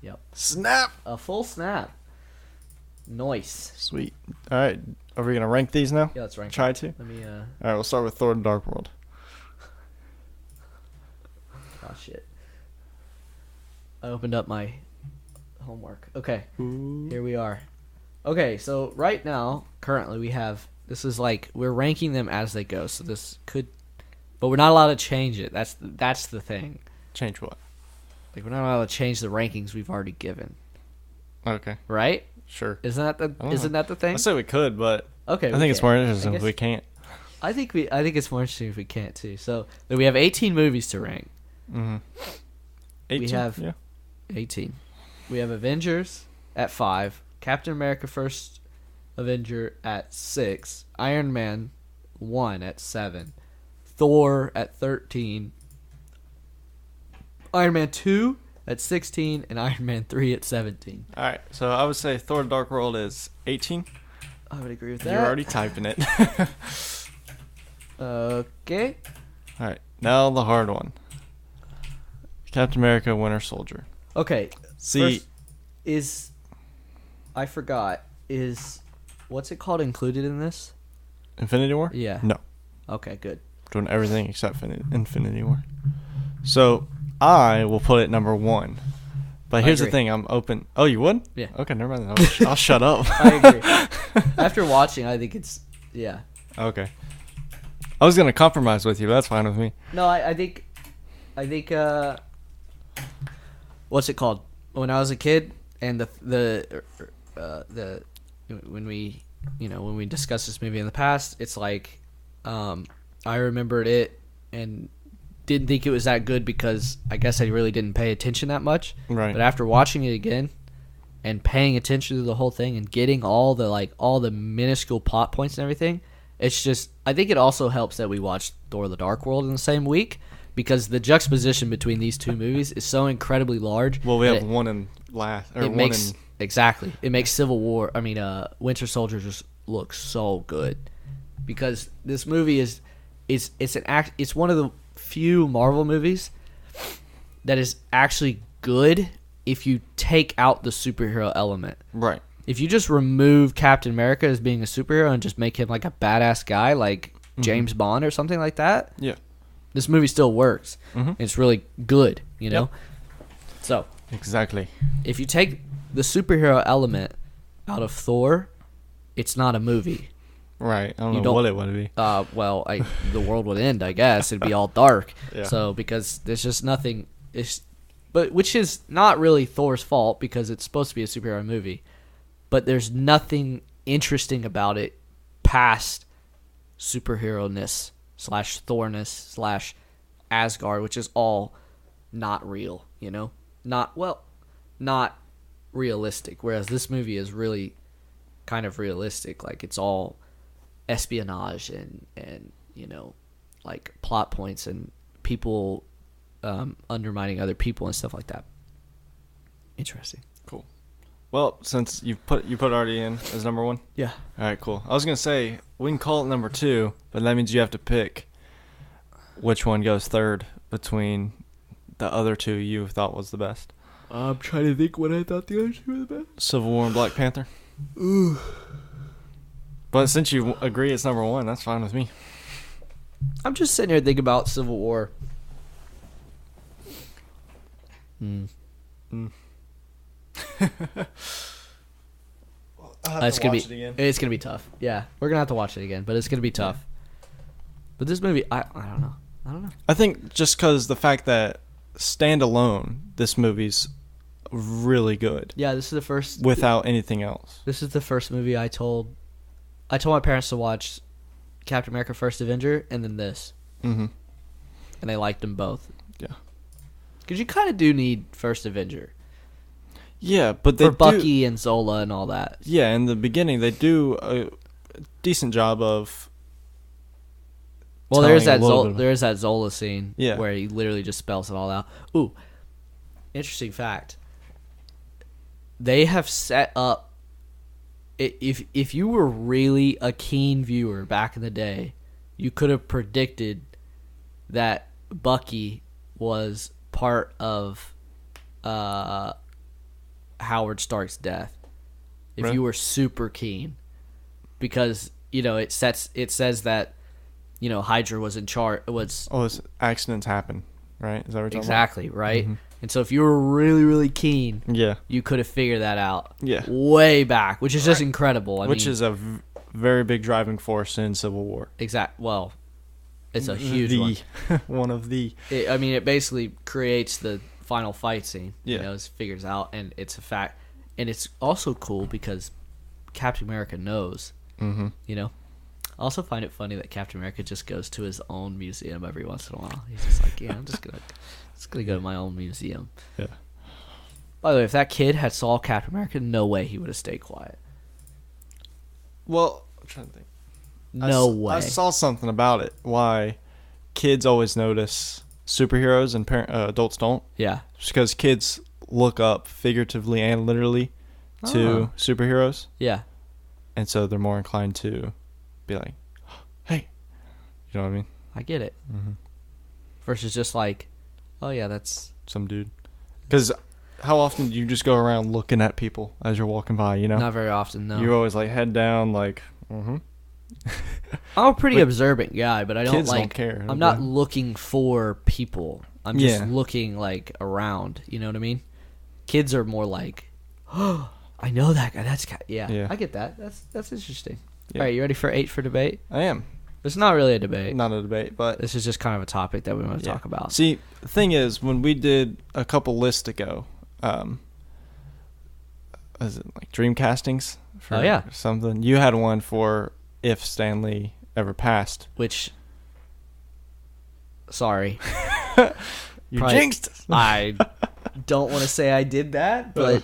Yep. Snap! A full snap. Nice. Sweet. All right. Are we going to rank these now? Yeah, let's rank Try them. to? Let me... All right, we'll start with Thor: The Dark World. Oh, shit. I opened up my homework. Okay. Ooh. Here we are. Okay, so right now, currently, we have... This is like... We're ranking them as they go, so this could... But we're not allowed to change it. That's the thing. Change what? Like, we're not allowed to change the rankings we've already given. Okay. Right? Sure. Isn't that the thing? I say we could, but Okay. I think it's more interesting if we can't. I think it's more interesting if we can't too. So then we have 18 movies to rank. Mm-hmm. 18? We have yeah. 18. We have Avengers at 5, Captain America: First Avenger at 6, Iron Man 1 at 7, Thor at 13, Iron Man 2 at 16, and Iron Man 3 at 17. All right, so I would say Thor: Dark World is 18. I would agree with that. You're already typing it. Okay. All right, now the hard one. Captain America: Winter Soldier. Okay. See, first, I forgot. What's it called included in this? Infinity War? Yeah. No. Okay, good. Doing everything except Infinity War. So I will put it number 1. But here's the thing, I'm open. Oh, you would? Yeah. Okay, never mind. I'll shut up. I agree. After watching, I think it's Okay. I was gonna compromise with you, but that's fine with me. No, I think what's it called? When I was a kid, and the when we discussed this movie in the past, it's like I remembered it and didn't think it was that good because I guess I really didn't pay attention that much. Right. But after watching it again and paying attention to the whole thing and getting all the minuscule plot points and everything, it's just, I think it also helps that we watched Thor: The Dark World in the same week because the juxtaposition between these two movies is so incredibly large. Well, we have one in last, or It one makes in. exactly. It makes Winter Soldier just look so good because this movie it's one of the few Marvel movies that is actually good if you take out the superhero element. Right. If you just remove Captain America as being a superhero and just make him like a badass guy like James Bond or something like that, Yeah. this movie still works. Mm-hmm. It's really good, you know? Yep. So, Exactly. if you take the superhero element out of Thor, it's not a movie. Right. I don't know what it would be. The world would end, I guess. It'd be all dark. Yeah. So, because there's just nothing, which is not really Thor's fault because it's supposed to be a superhero movie. But there's nothing interesting about it past superhero-ness / Thorness / Asgard, which is all not real, you know? Not realistic. Whereas this movie is really kind of realistic. Like, it's all espionage and you know, like plot points and people undermining other people and stuff like that. Interesting. Cool. Well, since you put it already in as number 1. Yeah. All right, cool. I was gonna say we can call it number 2, but that means you have to pick which one goes third between the other two you thought was the best. I'm trying to think what I thought the other two were the best. Civil War and Black Panther. Ooh. But since you agree it's number 1, that's fine with me. I'm just sitting here thinking about Civil War. It's gonna be tough. Yeah, we're gonna have to watch it again, but it's gonna be tough. Yeah. But this movie, I don't know. I think just because the fact that standalone, this movie's really good. Yeah, this is the first without anything else. This is the first movie I told my parents to watch Captain America: First Avenger and then this. Mm-hmm. And they liked them both. Yeah. Because you kind of do need First Avenger. Yeah, but for Bucky and Zola and all that. Yeah, in the beginning they do a decent job of. Well, there is that Zola scene where he literally just spells it all out. Ooh, interesting fact. They have set up. If you were really a keen viewer back in the day, you could have predicted that Bucky was part of Howard Stark's death. If right. You were super keen, because it says that Hydra was in charge. Accidents happen, right? Is that what you're talking exactly about? right? Mm-hmm. And so if you were really really keen, yeah, you could have figured that out. Yeah, way back, which is just incredible. Which is a very big driving force in Civil War. Well, it's a huge one. One of the. It basically creates the final fight scene. Yeah. It figures out, and it's a fact. And it's also cool because Captain America knows. Mm-hmm. also find it funny that Captain America just goes to his own museum every once in a while. He's just like, yeah, I'm just gonna go to my own museum. Yeah. By the way, if that kid had saw Captain America, no way he would have stayed quiet. Well, I'm trying to think. No way. I saw something about it. Why kids always notice superheroes and adults don't. Yeah. It's because kids look up figuratively and literally to superheroes. Yeah. And so they're more inclined to be like, hey. You know what I mean? I get it. Mm-hmm. Versus just like, oh yeah, that's some dude. Because how often do you just go around looking at people as you're walking by, you know? not very often, no. You're always like head down, like, mm-hmm. I'm a pretty observant guy, but I don't kids like. don't care. I'm not looking for people. I'm just looking like around. You know what I mean? Kids are more like, oh, I know that guy. That's yeah. I get that. That's interesting. Yeah. All right, you ready for 8 for debate? I am. It's not really a debate. Not a debate, but This is just kind of a topic that we want to talk about. See, the thing is, when we did a couple lists ago, was it like dream castings for something? You had one for if Stan Lee ever passed. Which, sorry. You jinxed us. I don't want to say I did that, but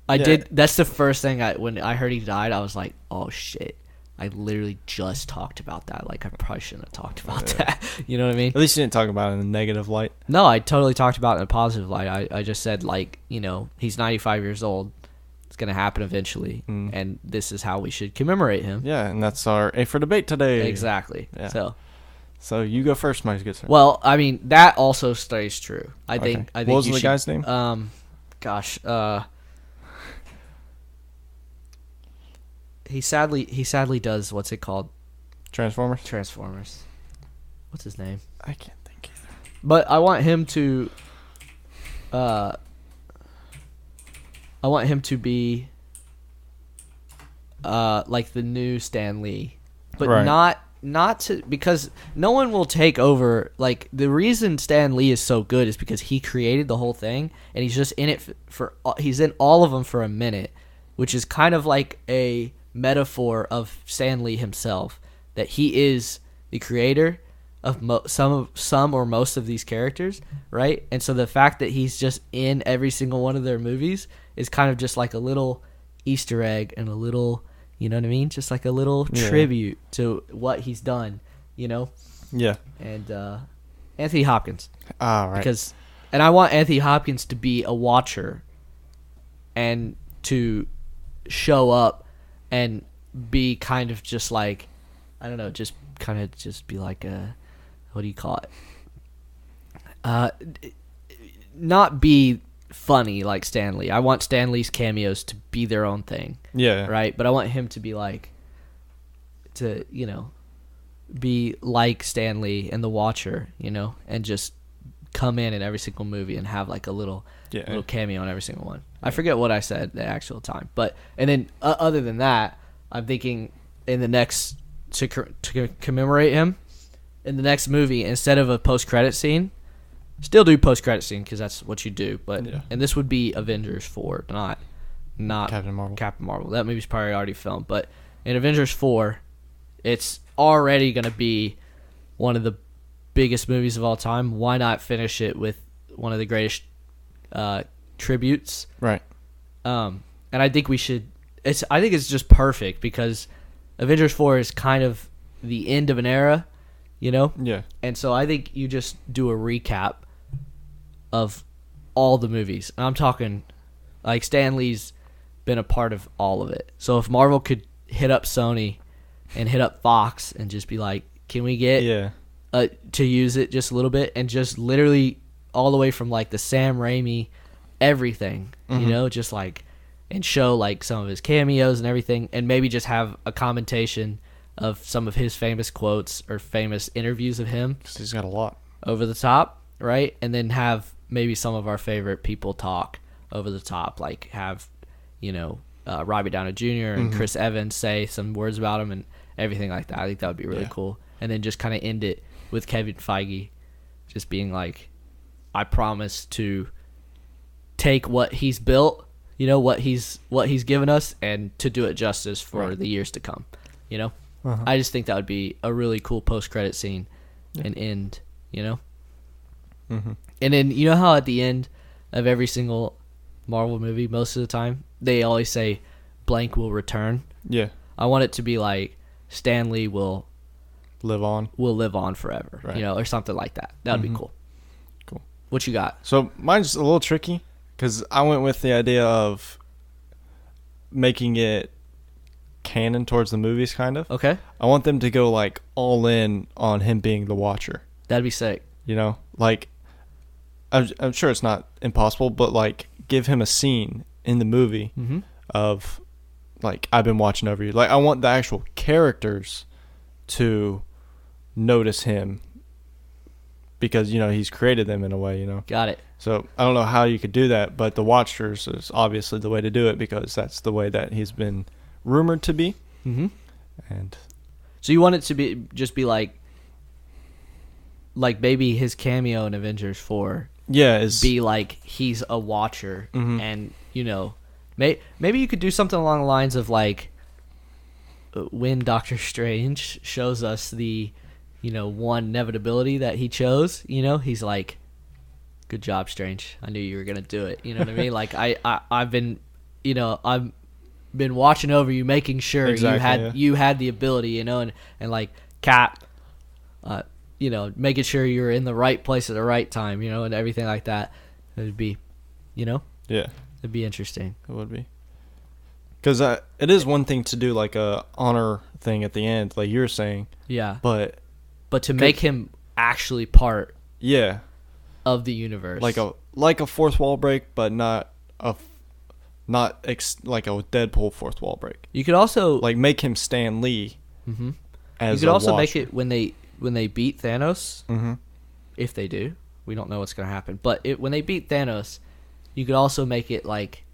I did. That's the first thing when I heard he died, I was like, oh shit. I literally just talked about that. Like, I probably shouldn't have talked about that. You know what I mean? At least you didn't talk about it in a negative light. No, I totally talked about it in a positive light. I just said, like, you know, he's 95 years old. It's going to happen eventually. And this is how we should commemorate him. Yeah, and that's our A for debate today. Exactly. Yeah. So you go first, Mike. Good sir. Well, I mean, that also stays true. I think. What was the guy's name? He sadly does, what's it called? Transformers. What's his name? I can't think either. But I want him to be like the new Stan Lee. But not to, because no one will take over. Like, the reason Stan Lee is so good is because he created the whole thing, and he's just in it he's in all of them for a minute, which is kind of like a metaphor of Stan Lee himself, that he is the creator of some or most of these characters, right? And so the fact that he's just in every single one of their movies is kind of just like a little Easter egg and a little, you know what I mean? Just like a little tribute to what he's done, you know? Yeah. And Anthony Hopkins. Ah, right. And I want Anthony Hopkins to be a watcher and to show up and be kind of just like, I don't know, just kind of just be like what do you call it? Not be funny like Stan Lee. I want Stan Lee's cameos to be their own thing. Yeah. Right? But I want him to be like, to, you know, be like Stan Lee and the Watcher, you know, and just come in every single movie and have like a little cameo in every single one. I forget what I said the actual time, but and then other than that, I'm thinking in the next to commemorate him in the next movie, instead of a post-credit scene, still do post-credit scene because that's what you do. But and this would be Avengers 4, not Captain Marvel. That movie's probably already filmed, but in Avengers 4, it's already gonna be one of the biggest movies of all time. Why not finish it with one of the greatest tributes? Right. And I think we should. I think it's just perfect because Avengers 4 is kind of the end of an era, you know? Yeah. And so I think you just do a recap of all the movies. And I'm talking like Stan Lee's been a part of all of it. So if Marvel could hit up Sony and hit up Fox and just be like, can we get to use it just a little bit, and just literally all the way from like the Sam Raimi everything, you know, just like, and show like some of his cameos and everything, and maybe just have a commentation of some of his famous quotes or famous interviews of him. 'Cause he's got a lot over the top, right? And then have maybe some of our favorite people talk over the top, like have, you know, Robbie Downey Jr. and Chris Evans say some words about him and everything like that. I think that would be really cool. And then just kind of end it with Kevin Feige just being like, I promise to take what he's built, you know, what he's given us, and to do it justice for the years to come. You know, Uh-huh. I just think that would be a really cool post-credit scene and end. You know, Mm-hmm. and then you know how at the end of every single Marvel movie, most of the time they always say blank will return. Yeah. I want it to be like Stan Lee will Live on. live on forever, Right. you know, or something like that. That would be Mhm. cool. Cool. What you got? So mine's a little tricky because I went with the idea of making it canon towards the movies, kind of. Okay, I want them to go like all in on him being the Watcher. that'd be sick. You know, like I'm sure it's not impossible, but like give him a scene in the movie Mm-hmm. of like I've been watching over you. Like I want the actual characters to notice him because you know he's created them in a way. You know. Got it. So I don't know how you could do that, but the Watchers is obviously the way to do it because that's the way that he's been rumored to be. Mm-hmm. And So you want it to be like maybe his cameo in Avengers 4 yeah, is be like he's a Watcher, Mhm. and you know, maybe you could do something along the lines of like when Doctor Strange shows us the, you know, one inevitability that he chose. You know, he's like, "Good job, Strange. I knew you were gonna do it." You know what I mean? Like I've been, you know, I've been watching over you, making sure Exactly, you had the ability, you know, and like Cap, you know, making sure you're in the right place at the right time, you know, and everything like that. It'd be, you know, yeah, it'd be interesting. it would be. Because it is one thing to do like a honor thing at the end, like you were saying, Yeah, but but to make him actually part yeah, of the universe, like a fourth wall break, but not like a Deadpool fourth wall break. you could also Like make him Stan Lee Mhm. as you could a also make Watcher. it when they beat Thanos. Mm-hmm. If they do, we don't know what's gonna happen. But when they beat Thanos, you could also make it like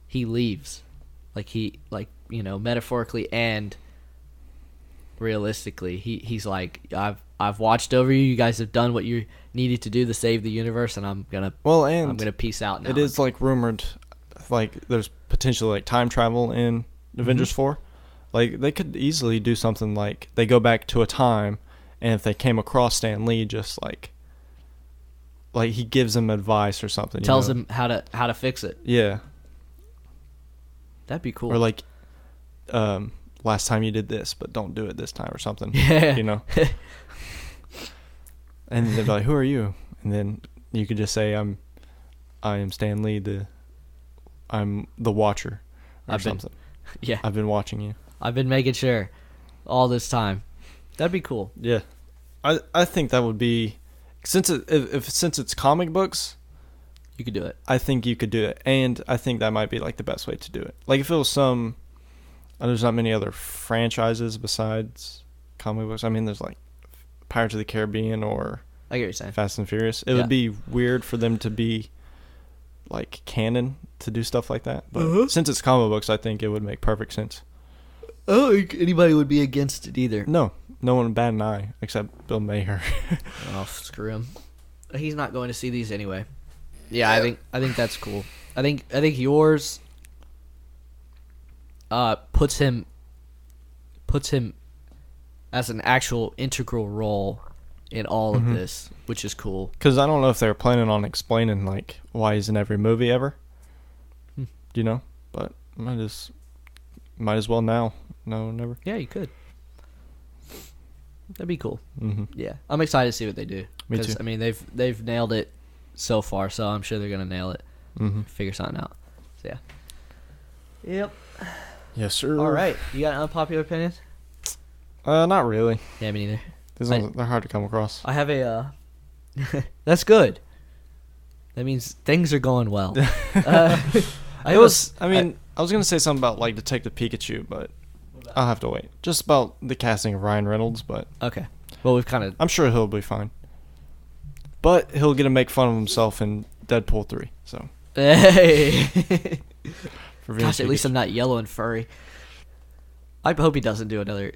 he leaves, like you know, metaphorically and realistically. He's like, I've watched over you. You guys have done what you needed to do to save the universe, and I'm gonna peace out now. It is like rumored, like there's potentially like time travel in Avengers 4. Like they could easily do something like they go back to a time, and if they came across Stan Lee, just like he gives them advice or something. tells you know? him how to fix it. Yeah, That'd be cool. or like, last time you did this, but don't do it this time or something. Yeah. You know. And they'd be like, "Who are you?" And then you could just say, I am Stan Lee. I'm the Watcher, or something. Yeah, I've been watching you. I've been making sure all this time. That'd be cool. Yeah, I think that would be since it's comic books. You could do it. I think you could do it, and I think that might be like the best way to do it. Like if it was there's not many other franchises besides comic books. I mean, there's like Pirates of the Caribbean or I get what you're saying. Fast and Furious. It Yeah. would be weird for them to be like canon to do stuff like that. But Uh-huh. since it's comic books, I think it would make perfect sense. I don't think anybody would be against it either. No one would bat an eye except Bill Maher. Oh, screw him. He's not going to see these anyway. Yeah, I think that's cool. I think yours puts him as an actual integral role in all of this, which is cool. Because I don't know if they're planning on explaining like why he's in every movie ever. You know, but might as well now. No, never. Yeah, you could. That'd be cool. Mm-hmm. Yeah, I'm excited to see what they do. Me 'Cause, too. I mean, they've nailed it so far, so I'm sure they're gonna nail it. Mm-hmm. Figure something out. So yeah. Yep. Yes, sir. All right. You got an unpopular opinion? Not really. Yeah, me neither. They're hard to come across. I have a. That's good. That means things are going well. I was gonna say something about like Detective Pikachu, but I'll have to wait. Just about the casting of Ryan Reynolds, but okay. Well, we've kind of. I'm sure he'll be fine. But he'll get to make fun of himself in Deadpool 3. So. Hey. For being Gosh, at least Pikachu. I'm not yellow and furry. I hope he doesn't do another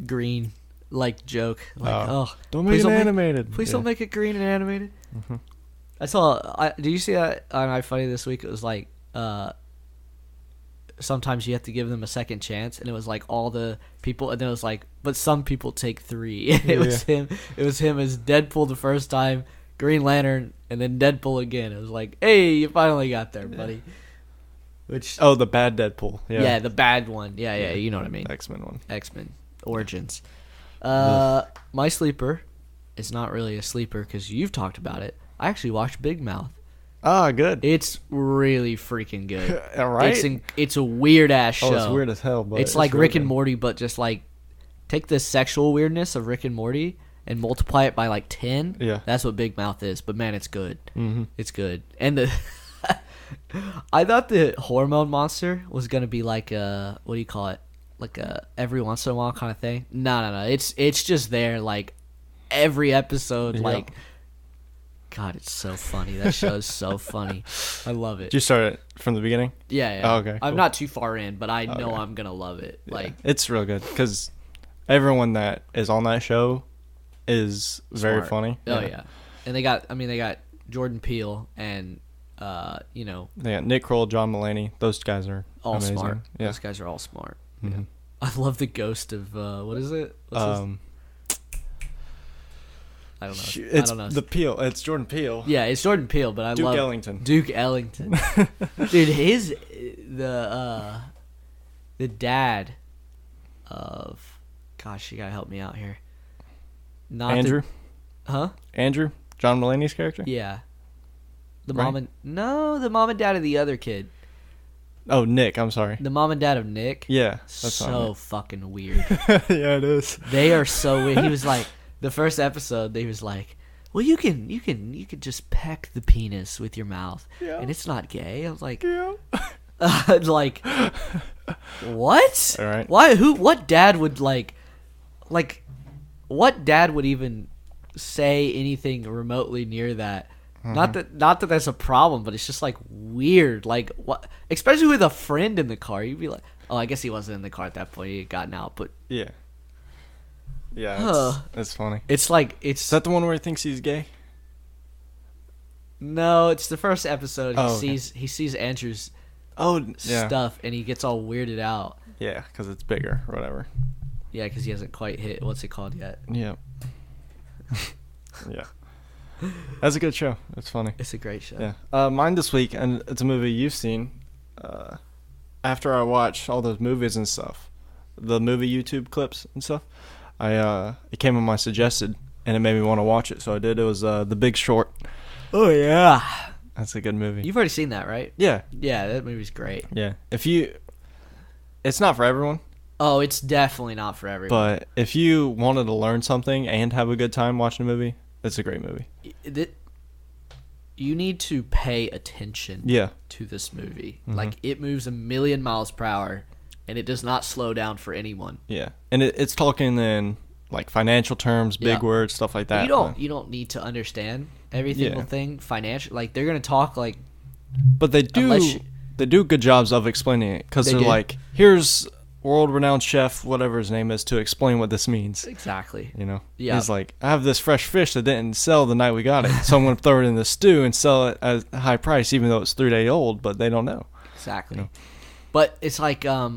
green like joke. Like, Don't make please it don't animated. Please Yeah. don't make it green and animated. Mm-hmm. I saw. Did you see that on iFunny this week? It was like, sometimes you have to give them a second chance, and it was like all the people, and then it was like, but some people take 3. And it was him. It was him as Deadpool the first time, Green Lantern, and then Deadpool again. It was like, hey, you finally got there, buddy. Which the bad Deadpool. Yeah, the bad one. Yeah, you know what I mean. X-Men one. X-Men Origins. My sleeper is not really a sleeper because you've talked about it. I actually watched Big Mouth. Ah, good. It's really freaking good. All right. It's a weird ass show. Oh, it's weird as hell, but it's like really Rick and good. Morty, but just like take the sexual weirdness of Rick and Morty and multiply it by like 10. Yeah. That's what Big Mouth is. But man, it's good. Mm-hmm. It's good. And the I thought the hormone monster was gonna be like a, what do you call it? Like a every once in a while kind of thing. No. It's just there like every episode. Yeah. Like, God, it's so funny. That show is so funny. I love it. Did you start it from the beginning? Yeah. Oh, okay, I'm cool. not too far in, but I know Okay. I'm gonna love it. Yeah. Like, it's real good because everyone that is on that show is very smart. funny. Oh yeah. And they got Jordan Peele and you know, They got Nick Kroll, John Mulaney. Those guys are all amazing. smart. Yeah. Those guys are all smart. Mhm. I love the ghost of what is it? What's his? I don't know. It's I don't know. the Peele. It's Jordan Peele. Yeah, it's Jordan Peele, but I Duke love Ellington. Duke Ellington. Dude, the dad of, gosh, you gotta help me out here. Not Andrew. Huh? Andrew. John Mulaney's character. Yeah. The Right? the mom and dad of the other kid. Oh, Nick. I'm sorry. The mom and dad of Nick. Yeah. That's So fucking weird. yeah, it is. They are so weird. He was like, the first episode, they was like, well, you can just peck the penis with your mouth, Yeah. and it's not gay. I was like, Yeah. like, what? All right. Why? What dad would like, what dad would even say anything remotely near that? Mm-hmm. Not that that's a problem, but it's just like weird. Like, what? Especially with a friend in the car, you'd be like, oh, I guess he wasn't in the car at that point. He had gotten out, but Yeah. Yeah. Huh. It's funny. it's like it's Is that the one where he thinks he's gay? no, it's the first episode. Oh, okay. He sees Andrew's Oh, yeah. stuff, and he gets all weirded out. Yeah, because it's bigger or whatever. Yeah, because he hasn't quite hit what's it called yet. Yeah. yeah. That's a good show. It's funny. It's a great show. Yeah. Mine this week, and it's a movie you've seen. After I watched all those movies and stuff, the movie YouTube clips and stuff, it came on my suggested, and it made me want to watch it, so I did. It was The Big Short. Oh yeah, That's a good movie. you've already seen that, right? Yeah. Yeah, that movie's great. Yeah. It's not for everyone, Oh, it's definitely not for everyone. but if you wanted to learn something and have a good time watching a movie, it's a great movie. You need to pay attention Yeah. to this movie. Mhm. Like, it moves 1,000,000 miles per hour, and it does not slow down for anyone. Yeah. And it's talking in like financial terms, big Yeah. words, stuff like that. You don't need to understand every single Yeah. thing financial. Like, they're gonna talk like, But they do Unless you- they do good jobs of explaining it because They they're do. like, here's world-renowned chef, whatever his name is, to explain what this means. exactly. You know, Yeah. He's like, I have this fresh fish that didn't sell the night we got it, so I'm gonna throw it in the stew and sell it at a high price, even though it's 3 day old. But they don't know. Exactly. You know? But it's like, I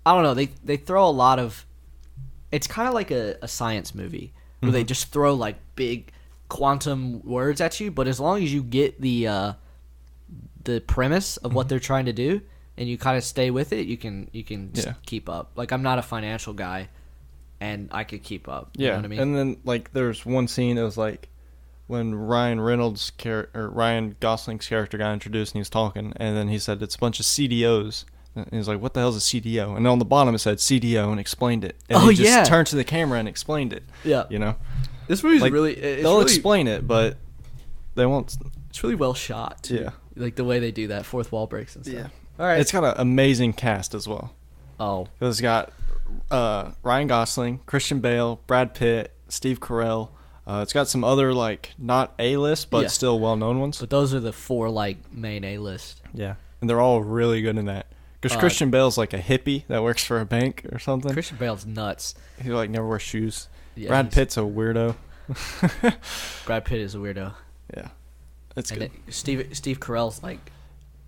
don't know. They throw a lot of. It's kind of like a science movie where they just throw like big quantum words at you. But as long as you get the premise of what they're trying to do and you kind of stay with it, you can just Yeah. keep up. Like, I'm not a financial guy, and I could keep up. You Yeah, know what I mean? and then like there's one scene that was like when Ryan Gosling's character got introduced and he was talking, and then he said it's a bunch of CDOs. And he was like, "What the hell's a CDO?" And on the bottom it said CDO and explained it. And Oh, he just yeah. turned to the camera and explained it. Yeah. You know, This movie's like, really. they'll explain it, but they won't. It's really well shot. Too. Yeah. Like the way they do that fourth wall breaks and stuff. Yeah. All right. It's got an amazing cast as well. Oh. It's got Ryan Gosling, Christian Bale, Brad Pitt, Steve Carell. It's got some other like not A-list but Yeah. still well-known ones. But those are the 4 like main A list. Yeah, and they're all really good in that. Because Christian Bale's like a hippie that works for a bank or something. Christian Bale's nuts. He like never wears shoes. Yeah, Brad he's- Pitt's a weirdo. Brad Pitt is a weirdo. Yeah, it's And good. then Steve Carell's like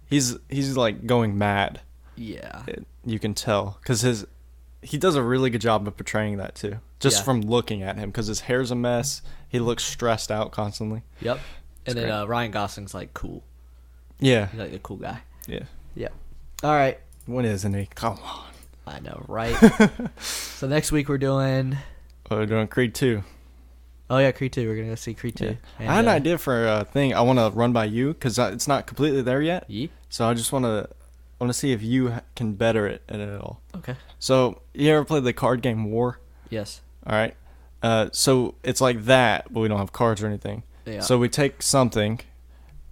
he's like going mad. Yeah. You can tell because he does a really good job of portraying that too. Just Yeah. from looking at him, because his hair's a mess. He looks stressed out constantly. Yep. It's And then great. Ryan Gosling's like cool. Yeah, He's like the cool guy. yeah. Yeah. All right. When isn't he? Come on. I know, right? So next week we're doing. We're doing Creed 2. Oh yeah, Creed 2. We're gonna go see Creed 2. Yeah. And, I had an idea for a thing I want to run by you because it's not completely there yet. Yee? So I just want to see if you can better it at all. Okay. So you ever played the card game War? Yes. All right. So it's like that, but we don't have cards or anything. Yeah. So we take something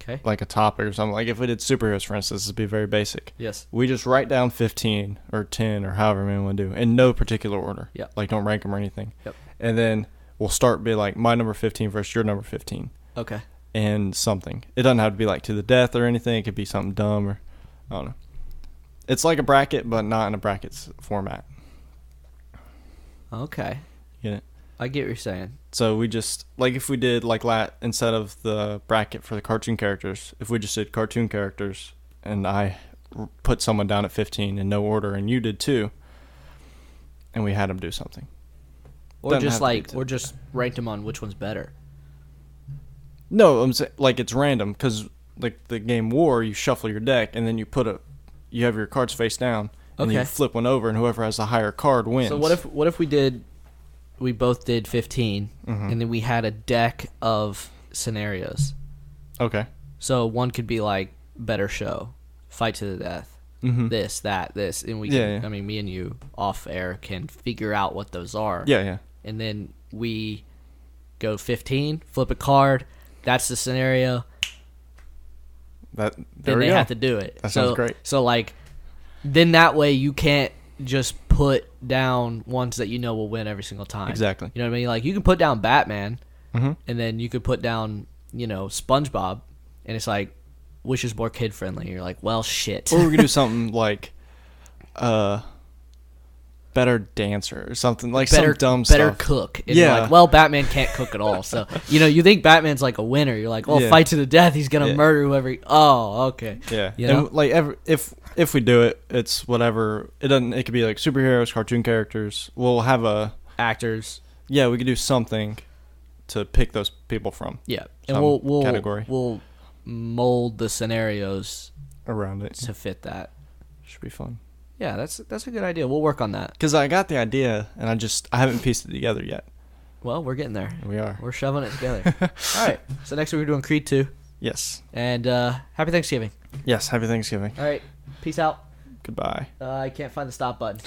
Okay. like a topic or something. Like if we did superheroes, for instance, this would be very basic. Yes. We just write down 15 or 10 or however many we want to do in no particular order. Yep. Like don't rank them or anything. Yep. And then we'll start be like my number 15 versus your number 15 Okay. and something. It doesn't have to be like to the death or anything. It could be something dumb or I don't know. It's like a bracket, but not in a brackets format. Okay. You get it? I get what you're saying. So we just like if we did like instead of the bracket for the cartoon characters, if we just did cartoon characters and I put someone down at 15 in no order and you did too, and we had them do something. Or Doesn't just have to like, be or just rank them on which one's better. No, I'm saying like it's random because like the game War, you shuffle your deck and then you have your cards face down and Okay. you flip one over and whoever has the higher card wins. So what if we both did 15 Mhm. and then we had a deck of scenarios. Okay. So one could be like better show, fight to the death, Mm-hmm. this, that, this, and we Yeah, can, yeah. I mean, me and you off air can figure out what those are. Yeah, yeah. And then we go 15, flip a card. That's the scenario. There Then we they go. have to do it. That sounds great. So like, then that way you can't just put down ones that you know will win every single time. Exactly. You know what I mean? Like you can put down Batman, Mm-hmm. and then you could put down, SpongeBob, and it's like, which is more kid friendly? You're like, well, shit. Or we could do something like, better dancer or something like better, some dumb better stuff. cook. And you're Yeah. like, well, Batman can't cook at all. So you think Batman's like a winner. You're like, well, Yeah. fight to the death. He's gonna Yeah. murder whoever. Oh, okay. Yeah, You know? and like if we do it, it's whatever. It doesn't. It could be like superheroes, cartoon characters. We'll have Actors. we could do something to pick those people from Yeah, and Some we'll category. we'll mold the scenarios around it. to fit that. Should be fun. Yeah, that's a good idea. We'll work on that. Because I got the idea, and I haven't pieced it together yet. Well, we're getting there. We are. We're shoving it together. All right. So next week we're doing Creed 2. Yes. And happy Thanksgiving. Yes. Happy Thanksgiving. All right. Peace out. Goodbye. I can't find the stop button.